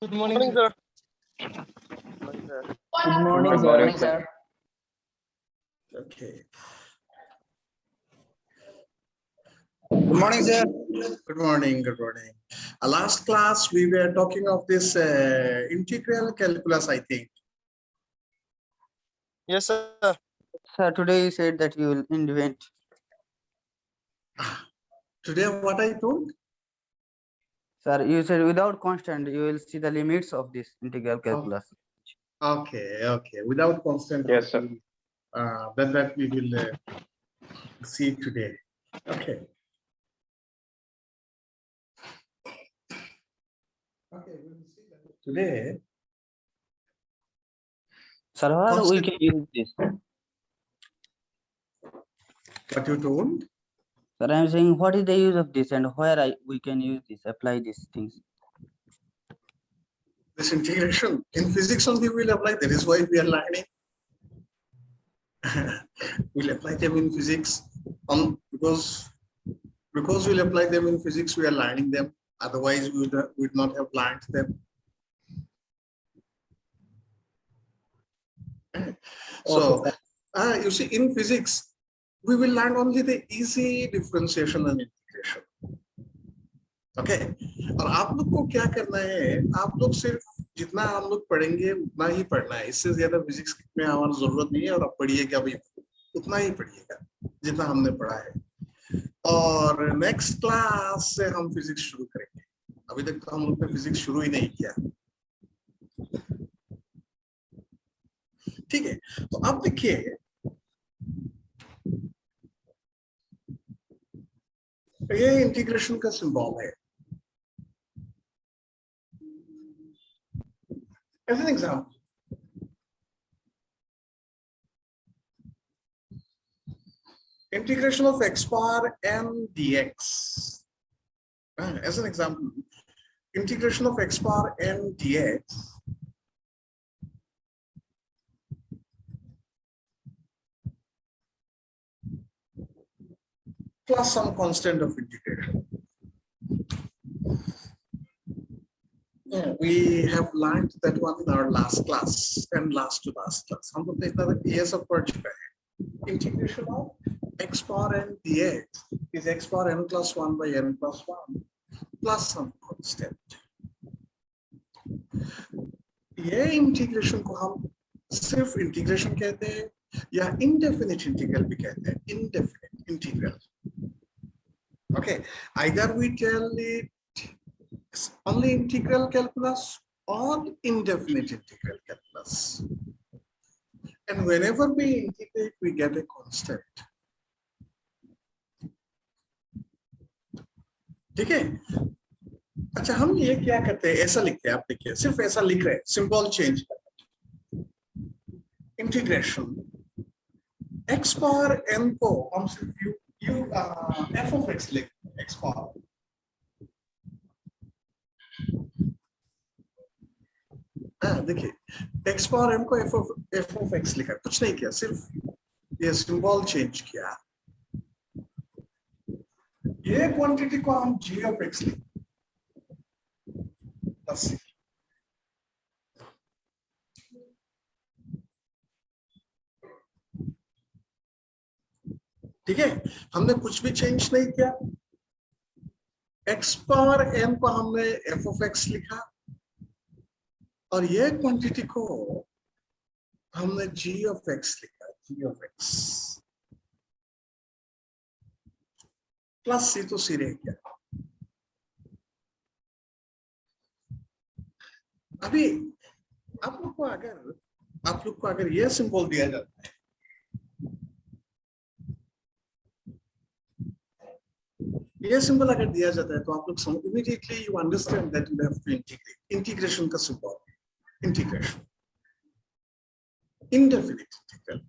Good morning, Morning, sir. sir. Morning, sir. Good morning, Good sir. morning, sir. Okay. Good morning, sir. Good morning. Good morning. Last class we were talking of this integral calculus, I think. Yes, sir. Sir, today you said that you will invent. Today, what I told? Sir, you said without constant, you will see the limits of this integral calculus. Okay. Okay. Without constant. Yes, sir. That we will see today. Okay. Okay. We will see that today. Sir, where we Constant. can use this? What you told? Sir, I am saying what is the use of this and where we can use this, apply these things. This integration in physics only we will apply. That is why we are learning. We'll apply them in physics because we'll apply them in physics, we are learning them. Otherwise, we would not have learned them. So, you see, in physics, we will learn only the easy differentiation and integration. Okay. और आप लोग को क्या करना है? आप लोग सिर्फ जितना हम लोग पढ़ेंगे उतना ही पढ़ना है. इससे ज्यादा फिजिक्स में हमारी जरूरत नहीं है. और आप पढ़िएगा भी उतना ही पढ़िएगा जितना हमने पढ़ा है. और नेक्स्ट क्लास से हम फिजिक्स शुरू करेंगे. अभी तक तो हम लोग ने फिजिक्स शुरू ही नहीं किया. ठीक है. तो अब देखिए ये इंटीग्रेशन का सिंबल है. As an example, integration of x power n dx. As an example, integration of x power n dx plus some constant of integration. Yeah, we have learned that one in our last class and last to last class. हम लोग ने इतना ये सब पढ़ चुका है. Integration of x power n dx is x power n plus 1 by n plus 1 plus some constant. ये इंटीग्रेशन को हम सिर्फ इंटीग्रेशन कहते हैं या indefinite integral भी कहते हैं. Indefinite integral. Okay, either we tell it only integral calculus or indefinite integral calculus. And whenever we integrate, we get a constant. ठीक है. अच्छा, हम ये क्या करते हैं? ऐसा लिखते हैं. आप देखिए, सिर्फ ऐसा लिख रहे हैं. सिंबल चेंज करते. इंटीग्रेशन x पावर n को हम सिर्फ f of x लिख x पावर. देखिए, x पावर m को f of x लिखा. कुछ नहीं किया, सिर्फ ये सिंबल चेंज किया. ये क्वांटिटी को हम g of x लिख. बस. ठीक है. हमने कुछ भी चेंज नहीं किया. x पावर n को हमने f of x लिखा और ये क्वांटिटी को हमने g of x लिखा. g of x plus c तो c रह गया. अभी आप लोग को अगर ये सिंबल दिया जाता है, ये सिंबल अगर दिया जाता है तो आप लोग immediately you understand that you have to integrate. Integration का सिंबल इंटीग्रेशन. इंडेफिनिट इंटीग्रल,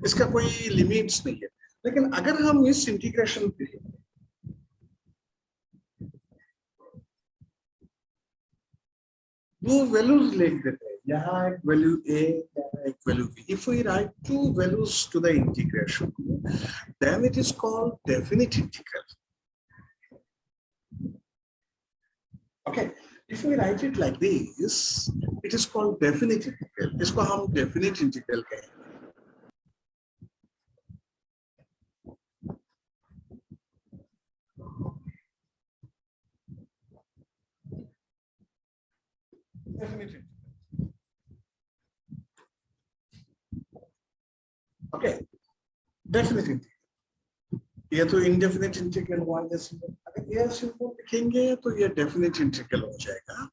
इसका कोई लिमिट्स नहीं है. लेकिन अगर हम इस इंटीग्रेशन पे दो वैल्यूज लिख देते हैं. यहाँ एक वैल्यू a, यहाँ एक value b. If we write two values to the integration, then it is called definite integral. Okay. If we write it like this, it is called definite integral. इसको हम definite integral कहेंगे. Definite integral. Okay. Definite integral. ये तो indefinite integral हुआ है simple. अगर ये simple लिखेंगे तो ये definite integral हो जाएगा.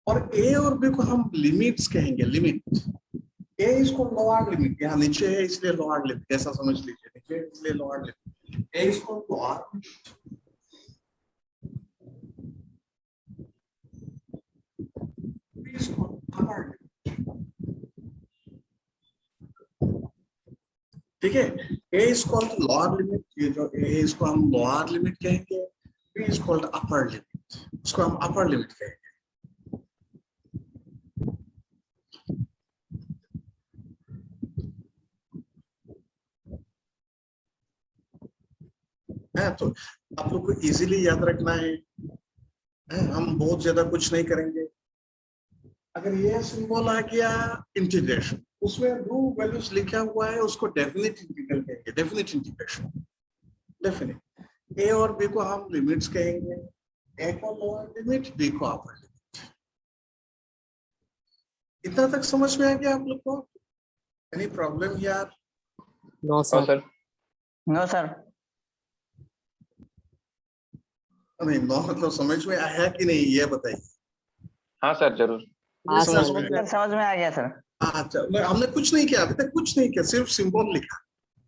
और a और b को हम लिमिट्स कहेंगे. लिमिट a इसको लोअर लिमिट, यहाँ नीचे है इसलिए लोअर लिमिट, कैसा समझ लीजिए, नीचे है इसलिए लोअर लिमिट. a इसको लोअर, b इसको अपर लिमिट. ठीक है. a is called lower limit. ये जो a है इसको हम lower limit कहेंगे. b is called upper limit. इसको हम upper limit कहेंगे. है तो आप लोग को इजीली याद रखना है. हम बहुत ज्यादा कुछ नहीं करेंगे. अगर ये सिंबल आ गया इंटीग्रेशन, उसमें दो वैल्यूज लिखा हुआ है, उसको डेफिनेट इंटीग्रल कहेंगे. Definite integration. डेफिनेट ए और बी को हम लिमिट्स कहेंगे. ए को लोअर लिमिट, बी को अपर लिमिट. इतना तक समझ में आ गया आप लोग को? एनी प्रॉब्लम यार? No sir. No sir. नहीं, नो मतलब समझ में आया कि नहीं ये बताइए. हाँ सर जरूर. हाँ समझ सर, में आया. समझ में आ गया सर. अच्छा, हमने कुछ नहीं किया अभी तक, कुछ नहीं किया, सिर्फ सिंबल लिखा.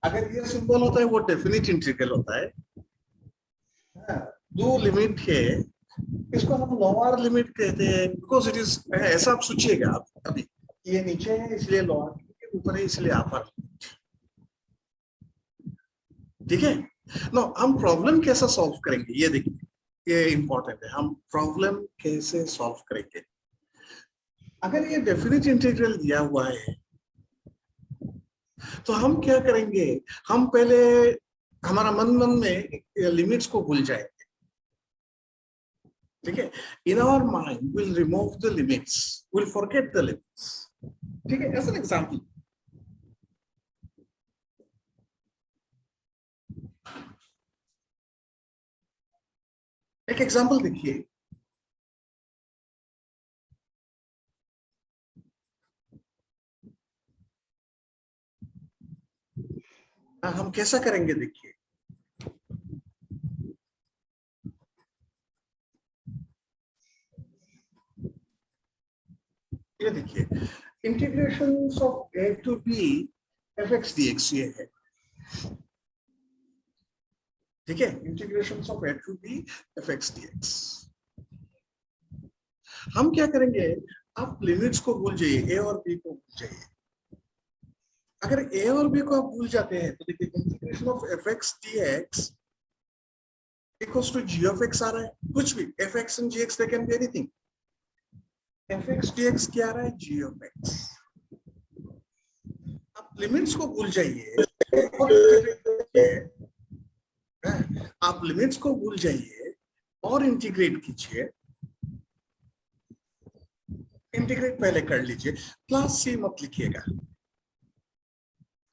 अगर ये सिंबल होता है वो डेफिनेट इंटीग्रल होता है. दो लिमिट है, इसको हम लोअर लिमिट कहते हैं बिकॉज इट इज, ऐसा आप सोचिएगा. आप अभी ये नीचे है इसलिए लोअर, ऊपर है इसलिए अपर. ठीक है. नो, हम प्रॉब्लम कैसा सॉल्व करेंगे ये देखिए, ये इंपॉर्टेंट है. हम प्रॉब्लम कैसे सॉल्व करेंगे? अगर ये डेफिनेट इंटीग्रल दिया हुआ है तो हम क्या करेंगे? हम पहले हमारा मन में लिमिट्स को भूल जाएंगे. ठीक है. In our mind will remove the limits, will forget the limits. ठीक है. एज एन एग्जांपल, एक एग्जांपल देखिए. हम कैसा करेंगे देखिए. ये देखिए, integration of a to b fx dx ये है. ठीक है. Integration of a to b fx dx. हम क्या करेंगे? आप लिमिट्स को भूल जाइए, a और b को भूल जाइए. अगर a और b को आप भूल जाते हैं तो देखिए, integration of fx dx equals to g of x आ रहा है. कुछ भी fx and gx, they can be anything. fx dx क्या आ रहा है? g of x. आप लिमिट्स को भूल जाइए. आप लिमिट्स को भूल जाइए और इंटीग्रेट कीजिए. इंटीग्रेट पहले कर लीजिए. प्लस सी मत लिखिएगा.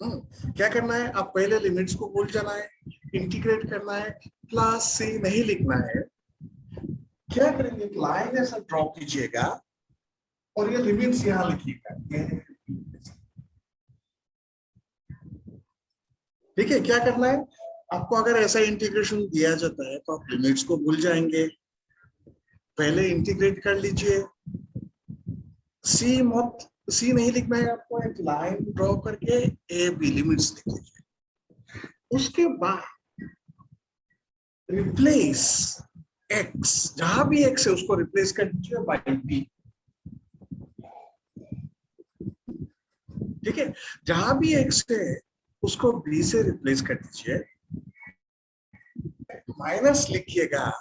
क्या करना है? आप पहले लिमिट्स को भूल जाना है, इंटीग्रेट करना है, प्लस सी नहीं लिखना है. क्या करेंगे? एक लाइन ऐसा ड्रॉ कीजिएगा और ये लिमिट्स यहाँ लिखिएगा. ठीक है. क्या करना है आपको? अगर ऐसा इंटीग्रेशन दिया जाता है तो आप लिमिट्स को भूल जाएंगे, पहले इंटीग्रेट कर लीजिए. सी नहीं लिखना है आपको, एक लाइन ड्रॉ करके ए बी लिमिट्स लिख लीजिए. उसके बाद रिप्लेस एक्स, जहां भी एक्स है उसको रिप्लेस कर दीजिए बाय बी. ठीक है. जहां भी एक्स है उसको बी से रिप्लेस कर दीजिए. माइनस लिखिएगा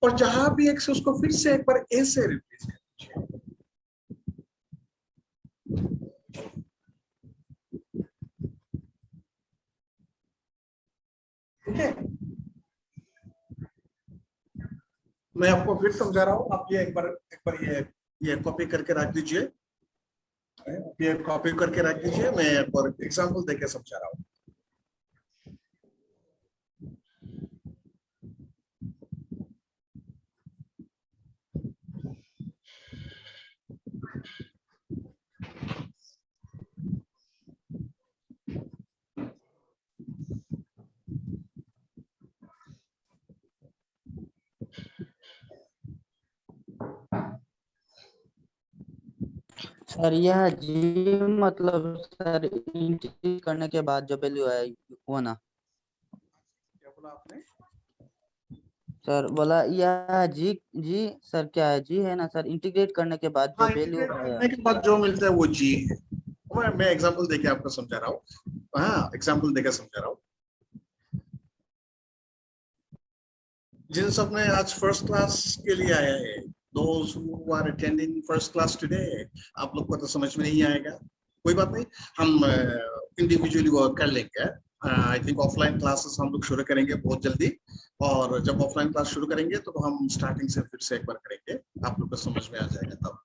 और जहां भी एक्स है उसको फिर से एक बार ए से रिप्लेस कर दीजिए. ठीक है. मैं आपको फिर समझा रहा हूँ, आप ये एक बार ये कॉपी करके रख दीजिए, ये कॉपी करके रख दीजिए, मैं एक बार एग्जांपल देके समझा रहा हूँ। सर यह जी मतलब सर इंटीग्रेट करने के बाद जो वैल्यू है वो ना। क्या बोला आपने? सर बोला यह जी जी सर क्या है जी है ना सर, इंटीग्रेट करने के बाद जो हाँ, वैल्यू इंटीग्रेट है। करने के बाद जो मिलता है वो जी है। मैं एग्जांपल देके आपको समझा रहा हूँ। हाँ, एग्जांपल देके समझा रहा हूँ। जिन सब ने आज फर्स्ट क्लास के लिए आया है, those who are attending first class today, आप लोग को तो समझ में नहीं आएगा, कोई बात नहीं, हम इंडिविजुअली वर्क कर लेंगे। आई थिंक ऑफलाइन क्लासेस हम लोग शुरू करेंगे बहुत जल्दी, और जब ऑफलाइन क्लास शुरू करेंगे तो हम स्टार्टिंग से फिर से एक बार करेंगे, आप लोग को समझ में आ जाएगा तब।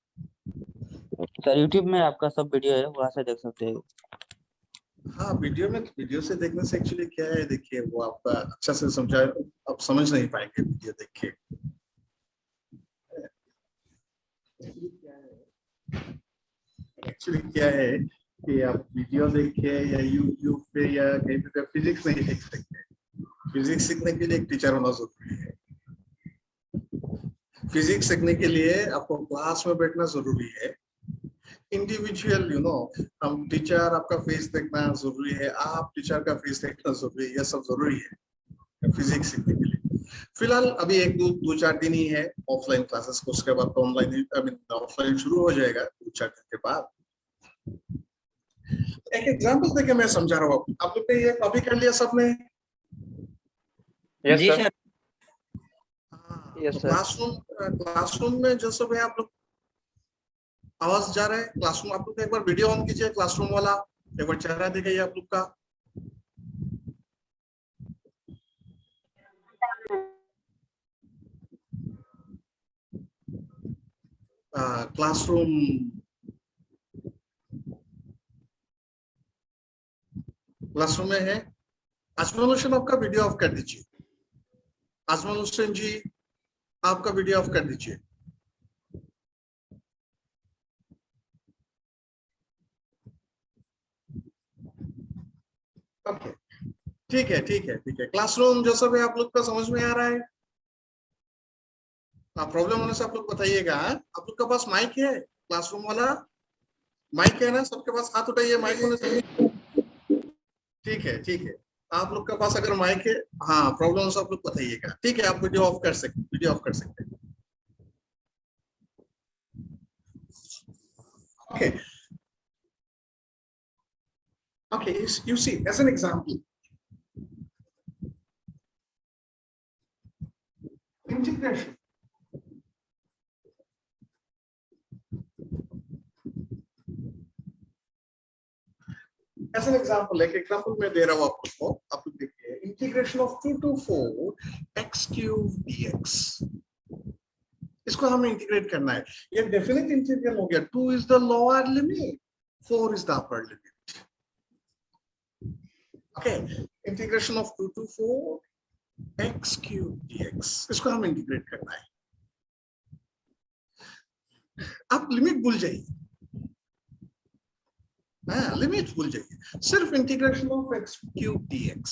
सर यूट्यूब में आपका सब वीडियो है, वहां से देख सकते हैं। हाँ, वीडियो से देखने से एक्चुअली क्या है, देखिए वो आपका अच्छा से समझा, आप समझ नहीं पाएंगे वीडियो देख के। एक्चुअली क्या है कि आप वीडियो देख के या यूट्यूब पे या कहीं पे फिजिक्स नहीं देख सकते। फिजिक्स सीखने के लिए एक टीचर होना जरूरी है। फिजिक्स सीखने के लिए आपको क्लास में बैठना जरूरी है। इंडिविजुअल हम टीचर आपका फेस देखना जरूरी है, आप टीचर का फेस देखना जरूरी है, यह सब जरूरी है फिजिक्स सीखने के लिए। फिलहाल अभी एक दो चार दिन ही है ऑफलाइन क्लासेस को, उसके बाद तो ऑनलाइन आई मीन ऑफलाइन शुरू हो जाएगा 2-4 दिन के बाद। एक एग्जांपल देके मैं समझा रहा हूँ, आप लोग ने ये कॉपी कर लिया सबने? यस जी सर। सर। हाँ, यस तो सर। क्लासरूम में जो सब है, आप लोग आवाज जा रहा है क्लासरूम, आप लोग एक बार वीडियो ऑन कीजिए क्लासरूम वाला, एक बार चेहरा दिखाइए आप लोग का। क्लासरूम क्लासरूम में है। आजमल हुसैन आपका वीडियो ऑफ कर दीजिए। आजमल हुसैन जी, आपका वीडियो ऑफ कर दीजिए। ओके, ठीक है ठीक है ठीक है। क्लासरूम जो सब है आप लोग का समझ में आ रहा है? प्रॉब्लम होने से आप लोग बताइएगा। आप लोग के पास माइक है? क्लासरूम वाला माइक है ना सबके पास? हाथ उठाइए माइक होने से। ठीक है ठीक है। आप लोग के पास अगर माइक है, हाँ, प्रॉब्लम से आप लोग बताइएगा, ठीक है? आप वीडियो ऑफ कर सकते, वीडियो ऑफ कर सकते हैं। Okay. Okay, you see, as an example, integration. As an example, like example मैं दे रहा हूँ आपको, आप लोग देखिए, integration of 2 to 4 x cube dx, इसको हमें इंटीग्रेट करना है। ये डेफिनेट इंटीग्रल हो गया, 2 is the lower limit, 4 is the upper limit. Okay, integration of 2 to 4 x cube dx, इसको हम इंटीग्रेट करना है। आप लिमिट भूल जाइए, लिमिट भूल जाइए, सिर्फ integration of x cube dx।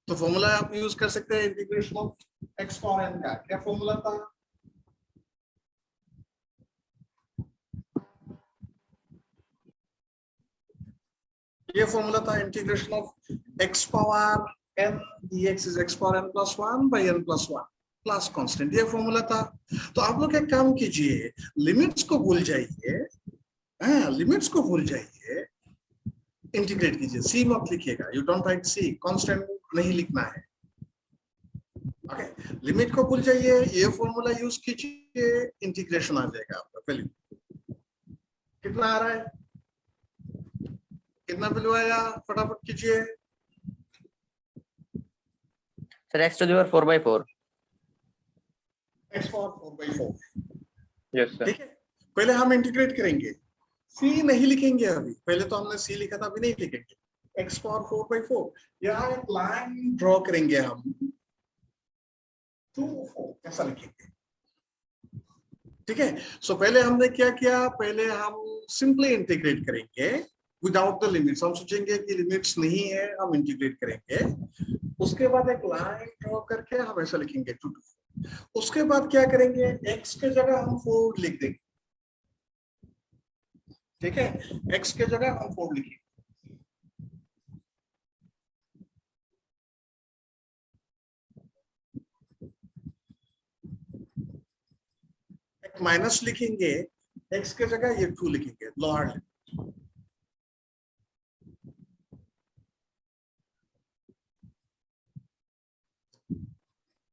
तो फॉर्मूला आप यूज कर सकते हैं integration of x power n का। क्या फॉर्मूला था? ये फॉर्मूला था integration of x power n dx is x power n plus 1 by n plus 1 plus constant, ये फॉर्मूला था। तो आप लोग एक काम कीजिए, लिमिट्स को भूल जाइए, लिमिट्स को भूल जाइए, इंटीग्रेट कीजिए। सी मत लिखिएगा, you don't write C, constant नहीं लिखना है। ओके, लिमिट को भूल जाइए, ये फॉर्मूला यूज कीजिए, इंटीग्रेशन आ जाएगा आपका वैल्यू। कितना आ रहा है? कितना वैल्यू आया? फटाफट कीजिए। Sir x to the power 4/4। x power 4/4। Yes sir. ठीक है, पहले हम इंटीग्रेट करेंगे, c नहीं लिखेंगे अभी, पहले तो हमने c लिखा था, अभी नहीं लिखेंगे। x पावर 4/4, यहाँ एक लाइन ड्रॉ करेंगे हम, 2 4 कैसा लिखेंगे? ठीक है, सो पहले हमने क्या किया, पहले हम सिंपली इंटीग्रेट करेंगे विदाउट द लिमिट्स। हम सोचेंगे कि लिमिट्स नहीं है, हम इंटीग्रेट करेंगे। उसके बाद एक लाइन ड्रॉ करके हम ऐसा लिखेंगे 2 to 4। उसके बाद क्या करेंगे, x के जगह हम 4 लिख देंगे। ठीक है, x के जगह हम 4 लिखेंगे। एक माइनस लिखेंगे, x के जगह ये 2 लिखेंगे, लोअर लिमिट।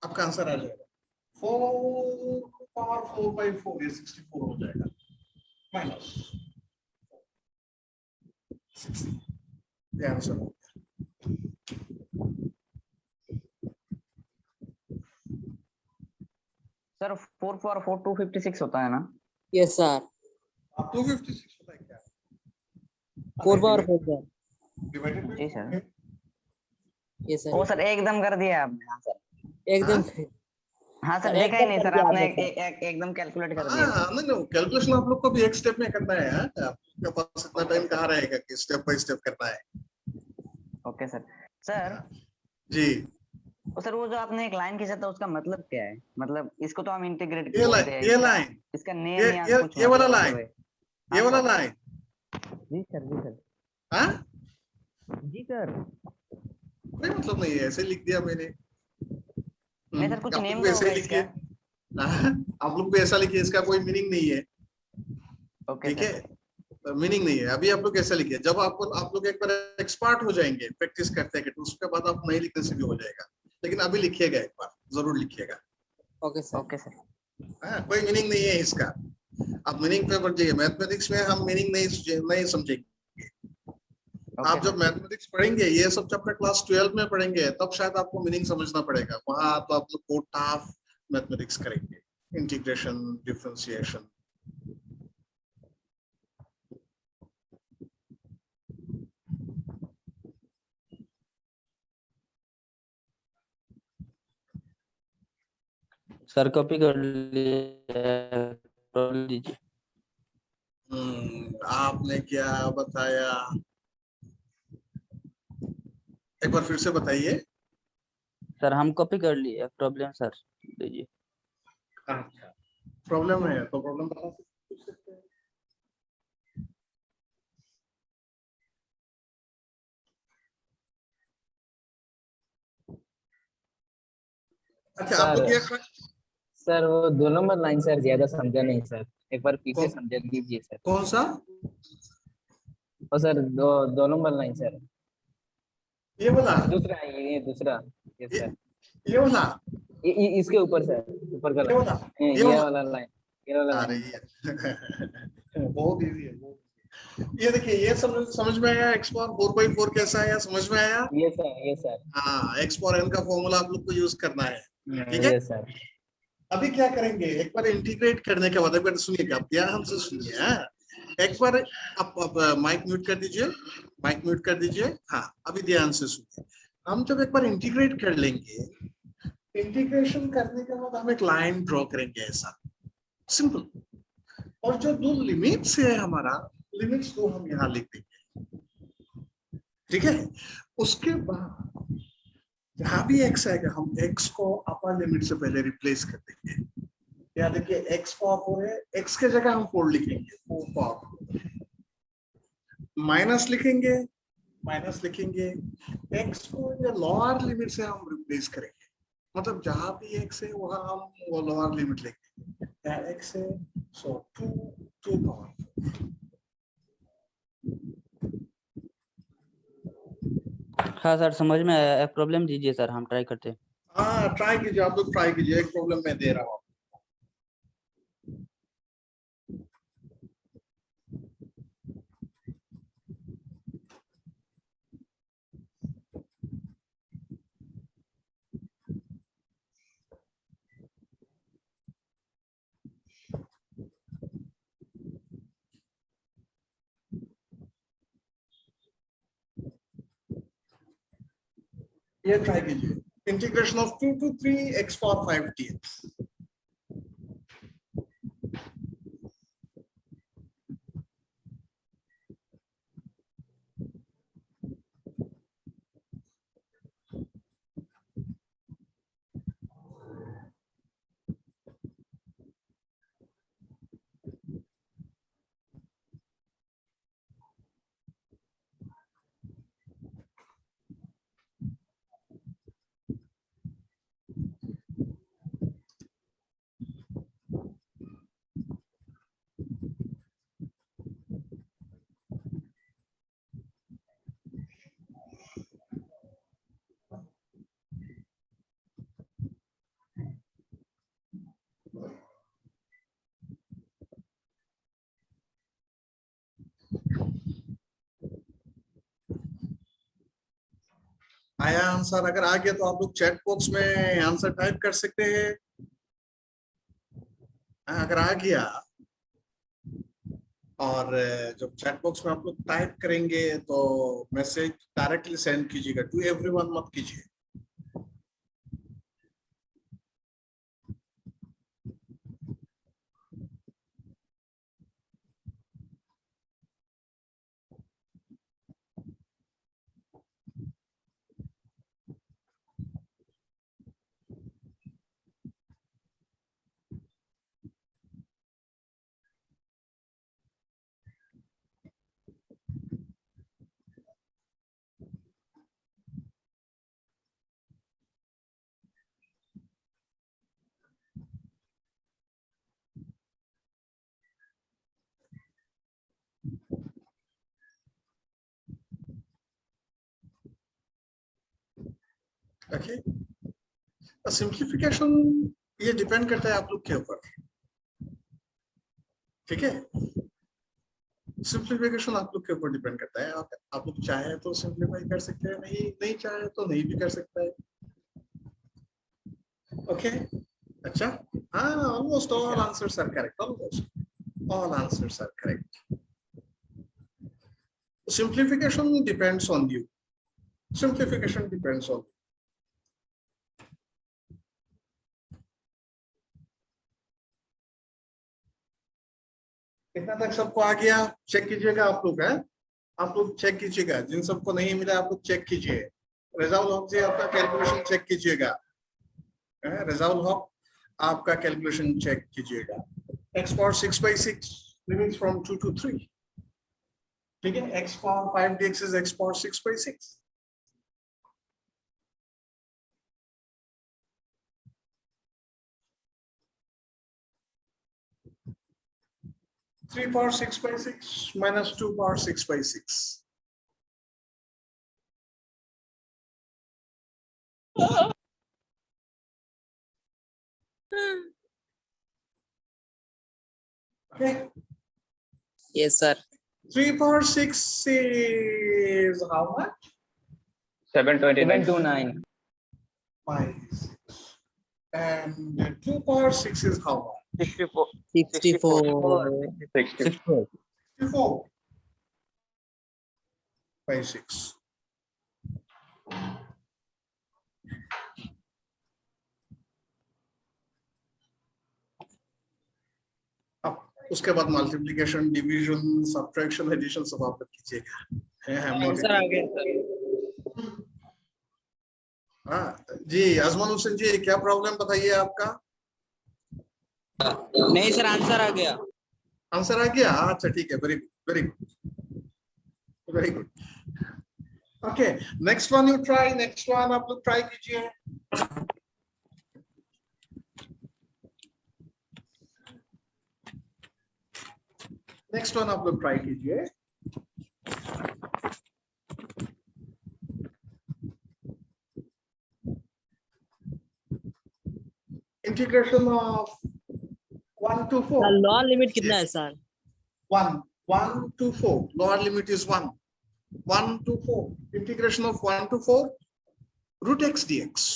आपका आंसर आ जाएगा 4 पावर 4/4, ये 64 हो जाएगा, माइनस 60, ये आंसर हो गया। सर 4 4 4 256 होता है ना? Yes sir. अब 256 होता है क्या? 4/4 सर। डिवाइडेड बाय जी सर। यस ओ सर, सर एकदम कर दिया आपने। हाँ सर। एकदम। हाँ सर, सर, देखा ही एकदम नहीं कर सर, दिया आपने आपने, सर। एकदम कैलकुलेट कर दिया हाँ, सर। नहीं कैलकुलेशन आप लोग को भी एक स्टेप में करना है। आपके पास इतना टाइम कहाँ रहेगा कि स्टेप बाय स्टेप करना है। Okay sir. सर जी, ओ सर, वो जो आपने एक लाइन खींचा था उसका मतलब क्या है? मतलब इसको तो हम इंटीग्रेट ये बोलते लाइन, हैं, ये इसका लाइन, इसका नेम या कुछ ये वाला मतलब लाइन, है? ये हाँ वाला सर। लाइन। जी सर, जी सर, हाँ, जी सर। कोई मतलब नहीं है, ऐसे लिख दिया मैंने। नहीं सर, कुछ आप लोग नेम भी तो ऐसे होगा ही लिखिए। इसका। हाँ, आप लोग भी ऐसा लिखिए, इसका कोई मीनिंग नहीं है। ओके ठीक सर। है, मीनिंग नहीं है। अभी आप लोग ऐसा लिखिए, जब आप लोग एक बार एक्सपर्ट हो जाएंगे प्रैक्टिस करते हैं, उसके बाद आप नहीं लिखने से भी हो जाएगा। लेकिन अभी लिखिएगा, एक बार जरूर लिखिएगा। Okay sir. Okay sir. हाँ, कोई मीनिंग नहीं है इसका। आप मीनिंग पे बढ़ जाइए। मैथमेटिक्स में हम मीनिंग नहीं समझेंगे। ओके आप जब सर। मैथमेटिक्स पढ़ेंगे, ये सब चैप्टर क्लास 12 में पढ़ेंगे, तब शायद आपको मीनिंग समझना पड़ेगा। वहां तो आप लोग को टफ मैथमेटिक्स करेंगे, इंटीग्रेशन, डिफरेंशिएशन। सर कॉपी कर लिए, कर लीजिए। आपने क्या बताया, एक बार फिर से बताइए। सर हम कॉपी कर लिए, प्रॉब्लम सर लीजिए। अच्छा, प्रॉब्लम है तो प्रॉब्लम बता सकते हैं। अच्छा, आप लोग सर ये सर वो 2 नंबर लाइन सर ज्यादा समझा नहीं सर, एक बार फिर से कौन समझा दीजिए सर। कौन सा? और सर 2 नंबर लाइन सर, ये वाला, दूसरा ये दूसरा। यस ये, सर। ये वाला, इसके ऊपर सर, ऊपर का ये वाला, लाइन, ये ये वाला। वाला लाइन, ये वाला अरे लाइन सर। बहुत इजी है, बहुत easy है। ये देखिए, ये समझ में आया, x पावर 4/4 कैसा आया, समझ में आया? ये सर, ये सर। हाँ, x पावर n का फॉर्मूला आप लोग को यूज करना है। ठीक है, ये सर। अभी क्या करेंगे, एक बार इंटीग्रेट करने के बाद, एक बार सुनिएगा, आप ध्यान से सुनिए। हाँ? एक बार आप माइक म्यूट कर दीजिए, माइक म्यूट कर दीजिए। हाँ, अभी ध्यान से सुनिए। हम जब एक बार इंटीग्रेट कर लेंगे, इंटीग्रेशन करने के बाद हम एक लाइन ड्रॉ करेंगे ऐसा, सिंपल। और जो दो लिमिट्स है हमारा, लिमिट्स को हम यहाँ लिख देंगे। ठीक है, उसके बाद जहां भी x आएगा, हम x को अपर लिमिट से पहले रिप्लेस कर देंगे। यहाँ देखिए x पावर 4 है, x के जगह हम 4 लिखेंगे, 4 पावर 4। माइनस लिखेंगे, माइनस लिखेंगे, x को लोअर लिमिट से हम रिप्लेस करेंगे। मतलब जहां भी x है वहां हम वो लोअर लिमिट लेंगे। यहाँ x है, सो 2 पावर। हाँ सर समझ में आया, एक प्रॉब्लम दीजिए सर, हम ट्राई करते हैं। हाँ, ट्राई कीजिए, आप लोग ट्राई कीजिए। एक प्रॉब्लम मैं दे रहा हूँ। ये ट्राई कीजिए, integration of 2 to 3 x power 5 dx. आया आंसर? अगर आ गया तो आप लोग चैट बॉक्स में आंसर टाइप कर सकते हैं। अगर आ गया और जब चैट बॉक्स में आप लोग टाइप करेंगे तो मैसेज डायरेक्टली सेंड कीजिएगा, टू एवरीवन मत कीजिए। ओके, सिंप्लीफिकेशन ये डिपेंड करता है आप लोग के ऊपर, ठीक है। सिंप्लीफिकेशन आप लोग के ऊपर डिपेंड करता है। आप लोग चाहे तो सिंप्लीफाई कर सकते हैं, नहीं नहीं चाहे तो नहीं भी कर सकता है। ओके, अच्छा, हाँ, almost all answers are correct, almost all answers are correct. Simplification depends on you, simplification depends on. कितना तक सबको आ गया? चेक कीजिएगा आप लोग, है आप लोग चेक कीजिएगा, जिन सबको नहीं मिला आप लोग चेक कीजिए। रिजाउल हक जी आपका कैलकुलेशन चेक कीजिएगा, रिजाउल हक आपका कैलकुलेशन चेक कीजिएगा। x power 6/6 limits from 2 to 3, ठीक है। x power 5 dx is x power 6/6। 3 power 6/6 minus 2 power 6/6. Okay. Yes, sir. 3 power 6 is how much? 729. 729. 5. And 2 power 6 is how much? 64. 64. 64. 64 by 6. अब उसके बाद multiplication, division, subtraction, addition सब आप कीजिएगा। Answer आ गया sir. हाँ जी, अजमल हुसैन जी, क्या प्रॉब्लम बताइए आपका? नहीं सर, आंसर आ गया। आंसर आ गया? अच्छा ठीक है, very good, very good, very good. Okay, next one you try, next one आप लोग ट्राई कीजिए। नेक्स्ट वन आप लोग ट्राई कीजिए। Integration of 1 to 4। Lower limit कितना है sir? 1 to 4, lower limit is 1 to 4, integration of 1 to 4 root x dx।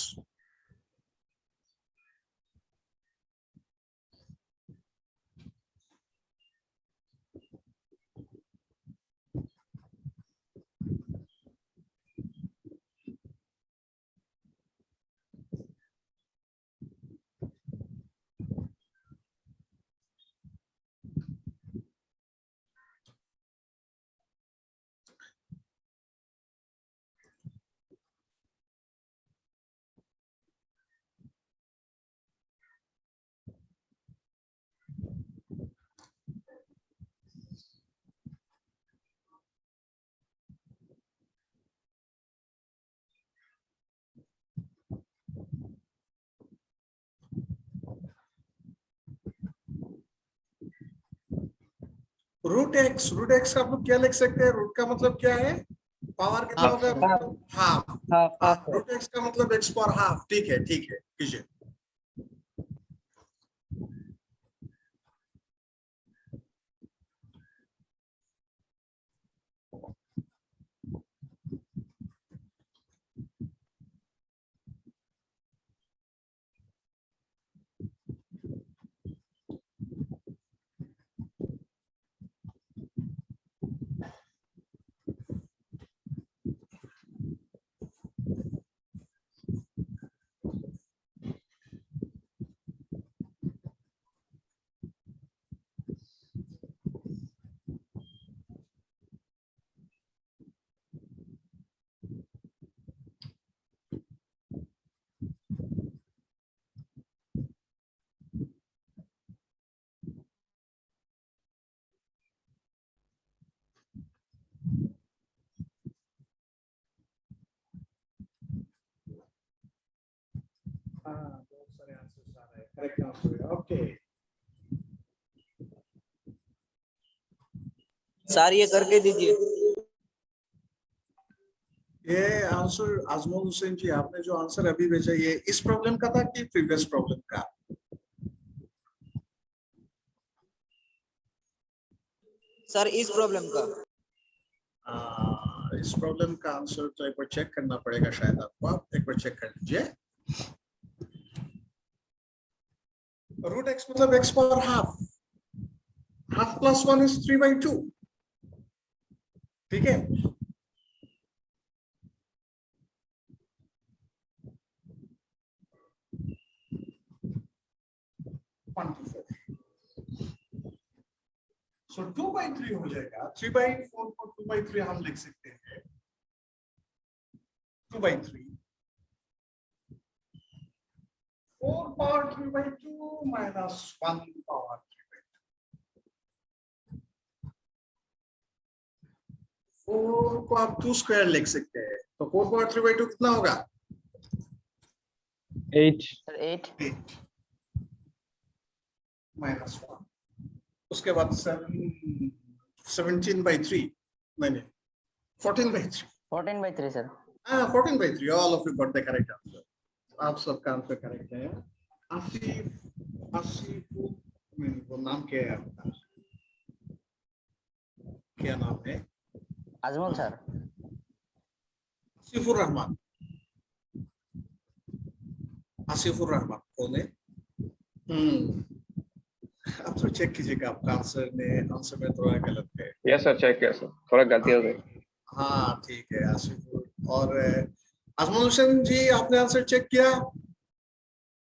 Root x का आप लोग क्या लिख सकते हैं? रूट का मतलब क्या है? पावर कितना हाफ होगा? Half. Half half root x का मतलब एक्स पावर हाफ। ठीक है कीजिए। बहुत सारे आंसर्स आ रहे हैं। करेक्ट आंसर है। ओके सर ये करके दीजिए। ये आंसर आजमल हुसैन जी, आपने जो आंसर अभी भेजा ये इस प्रॉब्लम का था कि प्रीवियस प्रॉब्लम का? सर इस प्रॉब्लम का। इस प्रॉब्लम का आंसर तो एक बार चेक करना पड़ेगा शायद आपको। आप एक बार चेक कर लीजिए। रूट एक्स मतलब x power half. Half plus 1 is 3/2। ठीक है। सो 2/3 हो जाएगा। 3/4 को 2/3 हम लिख सकते हैं। 2/3 4 पावर 3/2 माइनस 1 पावर 3/2। 4 को आप 2 स्क्वायर लिख सकते हैं। तो 4 पावर 3/2 कितना होगा? 8 सर 8 माइनस 1। उसके बाद 17/3 नहीं 14/3। 14/3 sir. 14/3। All of you got the correct answer. आप सबका आंसर करेक्ट है। आसिफ वो नाम क्या है आपका? क्या नाम है? आजमल सर। आसिफुर रहमान। आसिफुर रहमान कौन है? आप तो चेक कीजिएगा आपका आंसर में थोड़ा गलत है। यस सर, चेक किया सर, थोड़ा गलती हो गई। हाँ ठीक है आसिफुर। और आजमल हुसैन जी आपने आंसर चेक किया?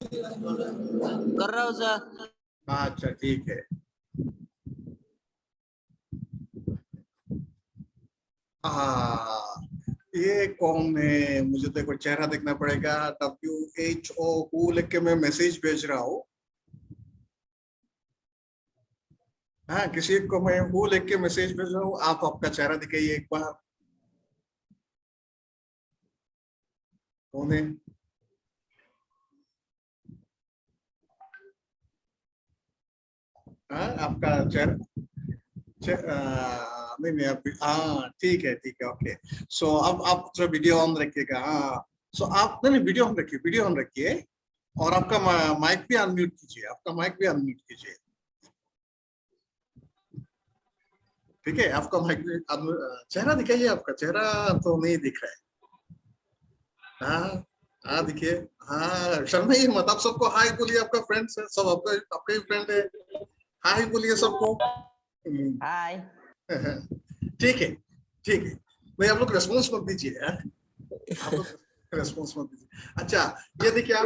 कर रहा हूँ सर। अच्छा ठीक है। ये कौन है? मुझे तो एक बार चेहरा देखना पड़ेगा। WHO लिख के मैं मैसेज भेज रहा हूँ। हाँ किसी को मैं वो लिख के मैसेज भेज रहा हूँ। आप आपका चेहरा दिखाइए एक बार। कौन है? हाँ आपका चेहरा नहीं अभी। हाँ ठीक है ओके। सो अब आप थोड़ा वीडियो ऑन रखिएगा। हाँ सो आप नहीं वीडियो ऑन रखिए, वीडियो ऑन रखिए और आपका माइक भी अनम्यूट कीजिए। आपका माइक भी अनम्यूट कीजिए। ठीक है आपका माइक भी चेहरा दिखाइए। आपका चेहरा तो नहीं दिख रहा है। हाँ हाँ दिखिए। हाँ शर्माइए मत। आप सबको हाय बोलिए। आपका फ्रेंड्स है सब, आपका ही फ्रेंड है। हाय बोलिए सबको। हाय। ठीक है भाई आप लोग रेस्पॉन्स मत दीजिए यार। आप लोग रेस्पॉन्स मत दीजिए। अच्छा ये देखिए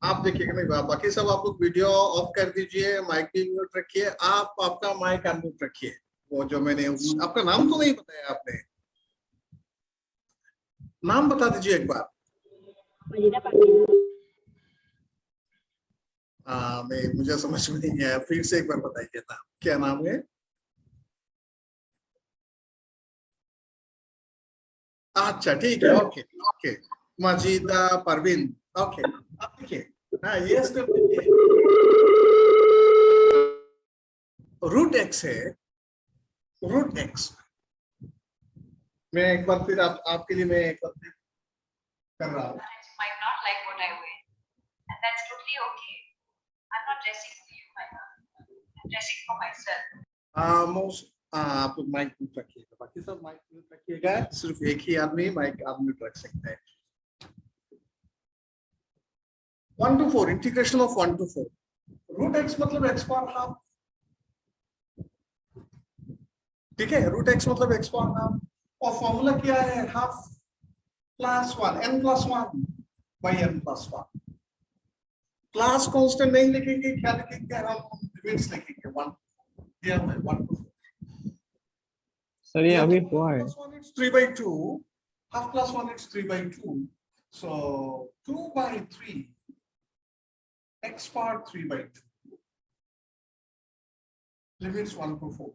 आप देखिएगा नहीं बाकी सब आप लोग वीडियो ऑफ कर दीजिए। माइक भी म्यूट रखिए। आप आपका माइक अनम्यूट रखिए। वो जो मैंने आपका नाम तो नहीं बताया आपने। नाम बता दीजिए एक बार। नहीं मुझे समझ में नहीं आया। फिर से एक बार बताइए नाम। क्या नाम है? अच्छा ठीक है ओके मजीदा परवीन। ओके आप देखिए। हाँ ये स्टेप देखिए। रूट x है, रूट x। मैं एक बार फिर आपके लिए मैं एक बार फिर कर रहा हूँ। Might not like what I wear, and that's totally okay. I'm not dressing for you, my love. I'm dressing for myself. आप माइक म्यूट रखिएगा, बाकी सब माइक म्यूट रखिएगा, सिर्फ एक ही आदमी माइक आप म्यूट रख सकते हैं। 1 to 4 integration of 1 to 4 root x मतलब x पावर हाफ, ठीक है, रूट x मतलब x पावर हाफ, और फॉर्मूला क्या है, half plus 1 n plus 1 by n plus 1। Class constant नहीं लिखेंगे, क्या लिखेंगे, हम लिमिट्स लिखेंगे 1 दिया है 1 to 4। सर ये अभी हुआ है। 3/2, half plus 1 is 3/2, so 2/3 x power 3/2 limits 1 to 4।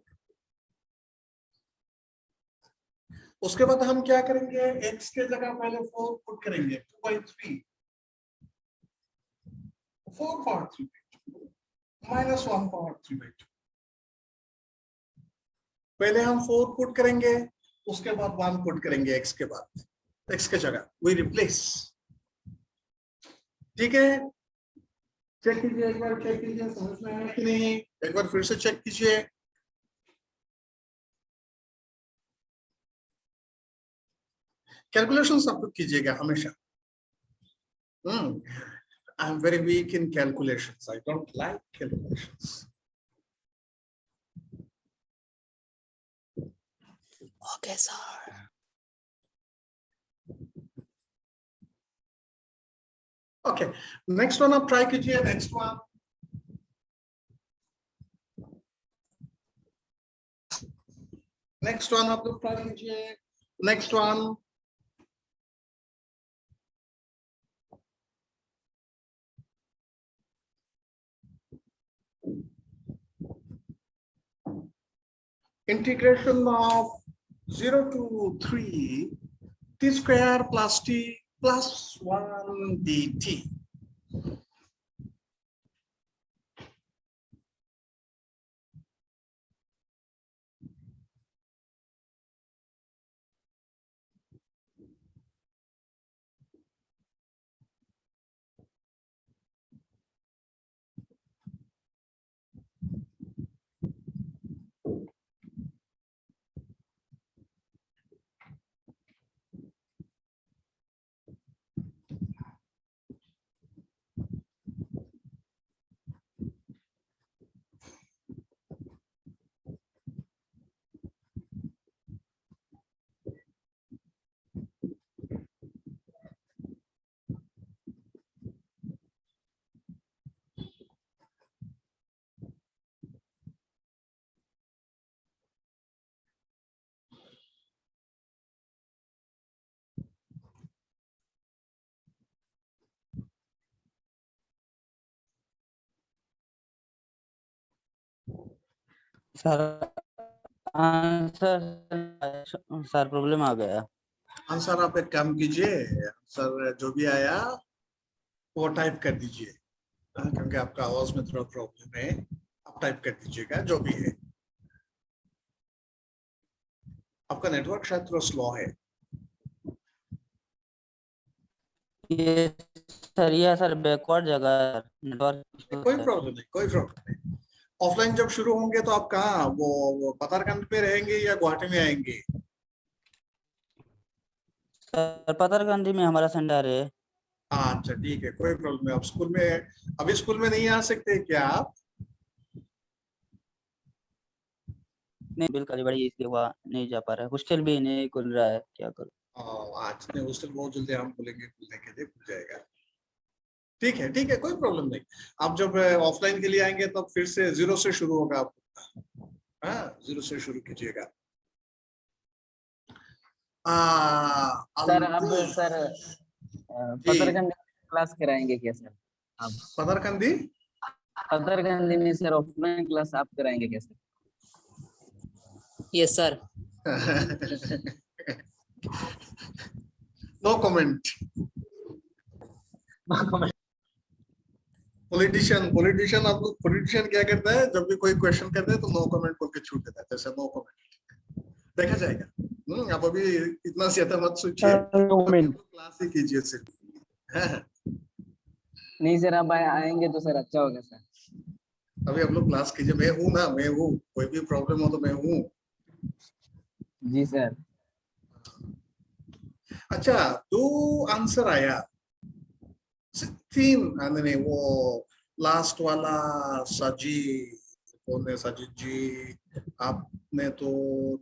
उसके बाद हम क्या करेंगे, x के जगह पहले 4 पुट करेंगे, 2/3 4 power 3/2 minus 1 power 3/2। पहले हम 4 पुट करेंगे, उसके बाद 1 पुट करेंगे x के बाद, x के जगह we replace। ठीक है, चेक कीजिए एक बार, चेक कीजिए समझ में आया कि नहीं, एक बार फिर से चेक कीजिए। कैलकुलेशन सब कुछ कीजिएगा हमेशा। I am very weak in calculations, I don't like calculations. Okay, sir. Okay, next one आप ट्राई कीजिए, नेक्स्ट वन। नेक्स्ट वन आप लोग ट्राई कीजिए, next one. Integration of 0 to 3 t square plus t plus 1 dt। Sir answer, sir problem आ गया। Answer आप एक काम कीजिए, आंसर जो भी आया वो टाइप कर दीजिए, क्योंकि आपका आवाज में थोड़ा प्रॉब्लम है, आप टाइप कर दीजिएगा जो भी है। आपका नेटवर्क शायद थोड़ा स्लो है। ये सर बैकवर्ड जगह है नेटवर्क। कोई प्रॉब्लम नहीं, कोई प्रॉब्लम नहीं। ऑफलाइन जब शुरू होंगे तो आप कहाँ, वो पतारकंद पे रहेंगे या गुवाहाटी में आएंगे? सर पतारकंदी में हमारा सेंटर है। अच्छा ठीक है, कोई प्रॉब्लम नहीं। आप स्कूल में, अभी स्कूल में नहीं आ सकते क्या आप? नहीं बिल्कुल बड़ी, इसलिए वहाँ नहीं जा पा रहा है, हॉस्टल भी नहीं खुल रहा है, क्या करूँ। आज नहीं, हॉस्टल बहुत जल्दी हम खुलेंगे, खुलने के लिए खुल जाएगा। ठीक है ठीक है, कोई प्रॉब्लम नहीं। आप जब ऑफलाइन के लिए आएंगे तब फिर से 0 से शुरू होगा आपका। हाँ, 0 से शुरू कीजिएगा। सर अब सर पतरगंदी क्लास कराएंगे क्या सर आप? पतारकंदी पतरगंदी में सर ऑफलाइन क्लास आप कराएंगे क्या sir? Yes sir. No comment. Politician आप लोग, पॉलिटिशियन क्या करता है जब भी कोई क्वेश्चन करते हैं तो नो कमेंट बोल के छूट देता है, जैसे नो कमेंट देखा जाएगा। आप अभी इतना ज्यादा मत सोचिए, क्लास ही कीजिए सिर्फ। नहीं सर, अब आएंगे तो सर अच्छा होगा सर। अभी आप लोग क्लास कीजिए, मैं हूँ ना, मैं हूँ, कोई भी प्रॉब्लम हो तो मैं हूँ। जी सर। अच्छा, 2 आंसर आया, 3 नहीं, वो लास्ट वाला साजी, कौन है साजिद जी, आपने तो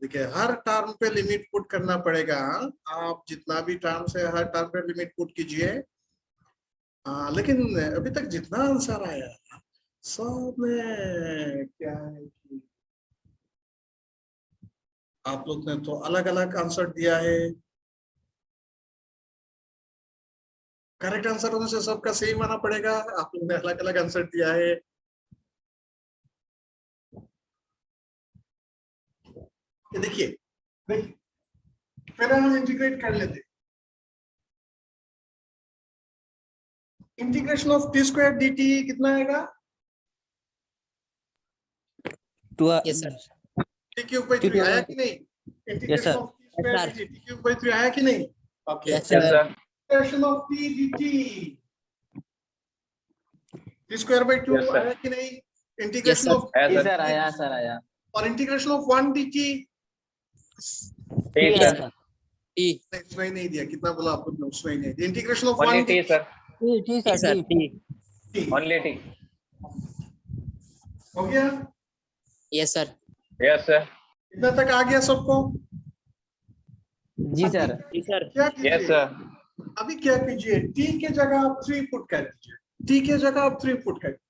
देखिए हर टर्म पे लिमिट पुट करना पड़ेगा। आप जितना भी टर्म से हर टर्म पे लिमिट पुट कीजिए। लेकिन अभी तक जितना आंसर आया सब में क्या है कि आप लोग ने तो अलग अलग आंसर दिया है। करेक्ट आंसर होने से सबका सेम माना पड़ेगा, आप लोग ने अलग अलग आंसर दिया है। देखिए पहले हम इंटीग्रेट कर लेते। Integration of T square D T कितना आएगा? Yes, sir. T cube by 3 आया कि नहीं? Integration sir. Of T square D T T cube by 3 आया कि नहीं? Okay. Yes, Yes, sir. Integration of T D T T square by 2 Yes, sir. आया कि नहीं? Integration sir. ऑफ Yes, जी sir. सर, आया सर, आया। और integration of 1 D T T, Yes, sir. sir. T. उसमें नहीं दिया, कितना बोला आप लोग ने, उसमें नहीं दिया। Integration of Only 1 T, sir. T, sir. T. Only T. हो गया? Yes, sir. Yes, sir. इतना तक आ गया सबको? जी सर। Yes, sir. क्या कीजिए? Yes, sir. अभी क्या कीजिए, टी के जगह आप 3 पुट कर दीजिए, टी के जगह आप 3 पुट कर दीजिए।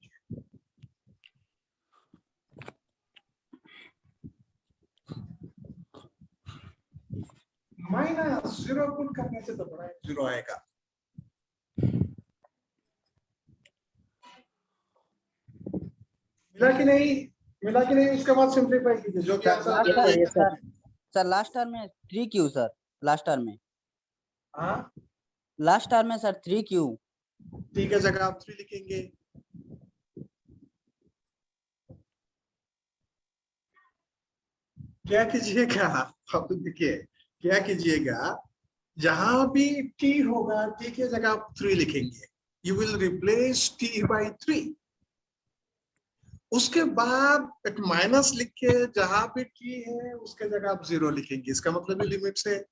-0 पुट करने से तो बड़ा 0 आएगा। मिला कि नहीं? मिला कि नहीं? उसके बाद सिंपलीफाई कीजिए, जो भी answer Yes, sir. Sir, last term में 3Q, sir. Last term में. हाँ, Last term में sir 3Q. टी के जगह आप 3 लिखेंगे। क्या कीजिएगा आप देखिए, क्या कीजिएगा, जहां भी टी होगा टी के जगह आप 3 लिखेंगे। You will replace T by 3। उसके बाद एक माइनस लिख के जहां भी टी है उसके जगह आप 0 लिखेंगे। इसका मतलब लिमिट से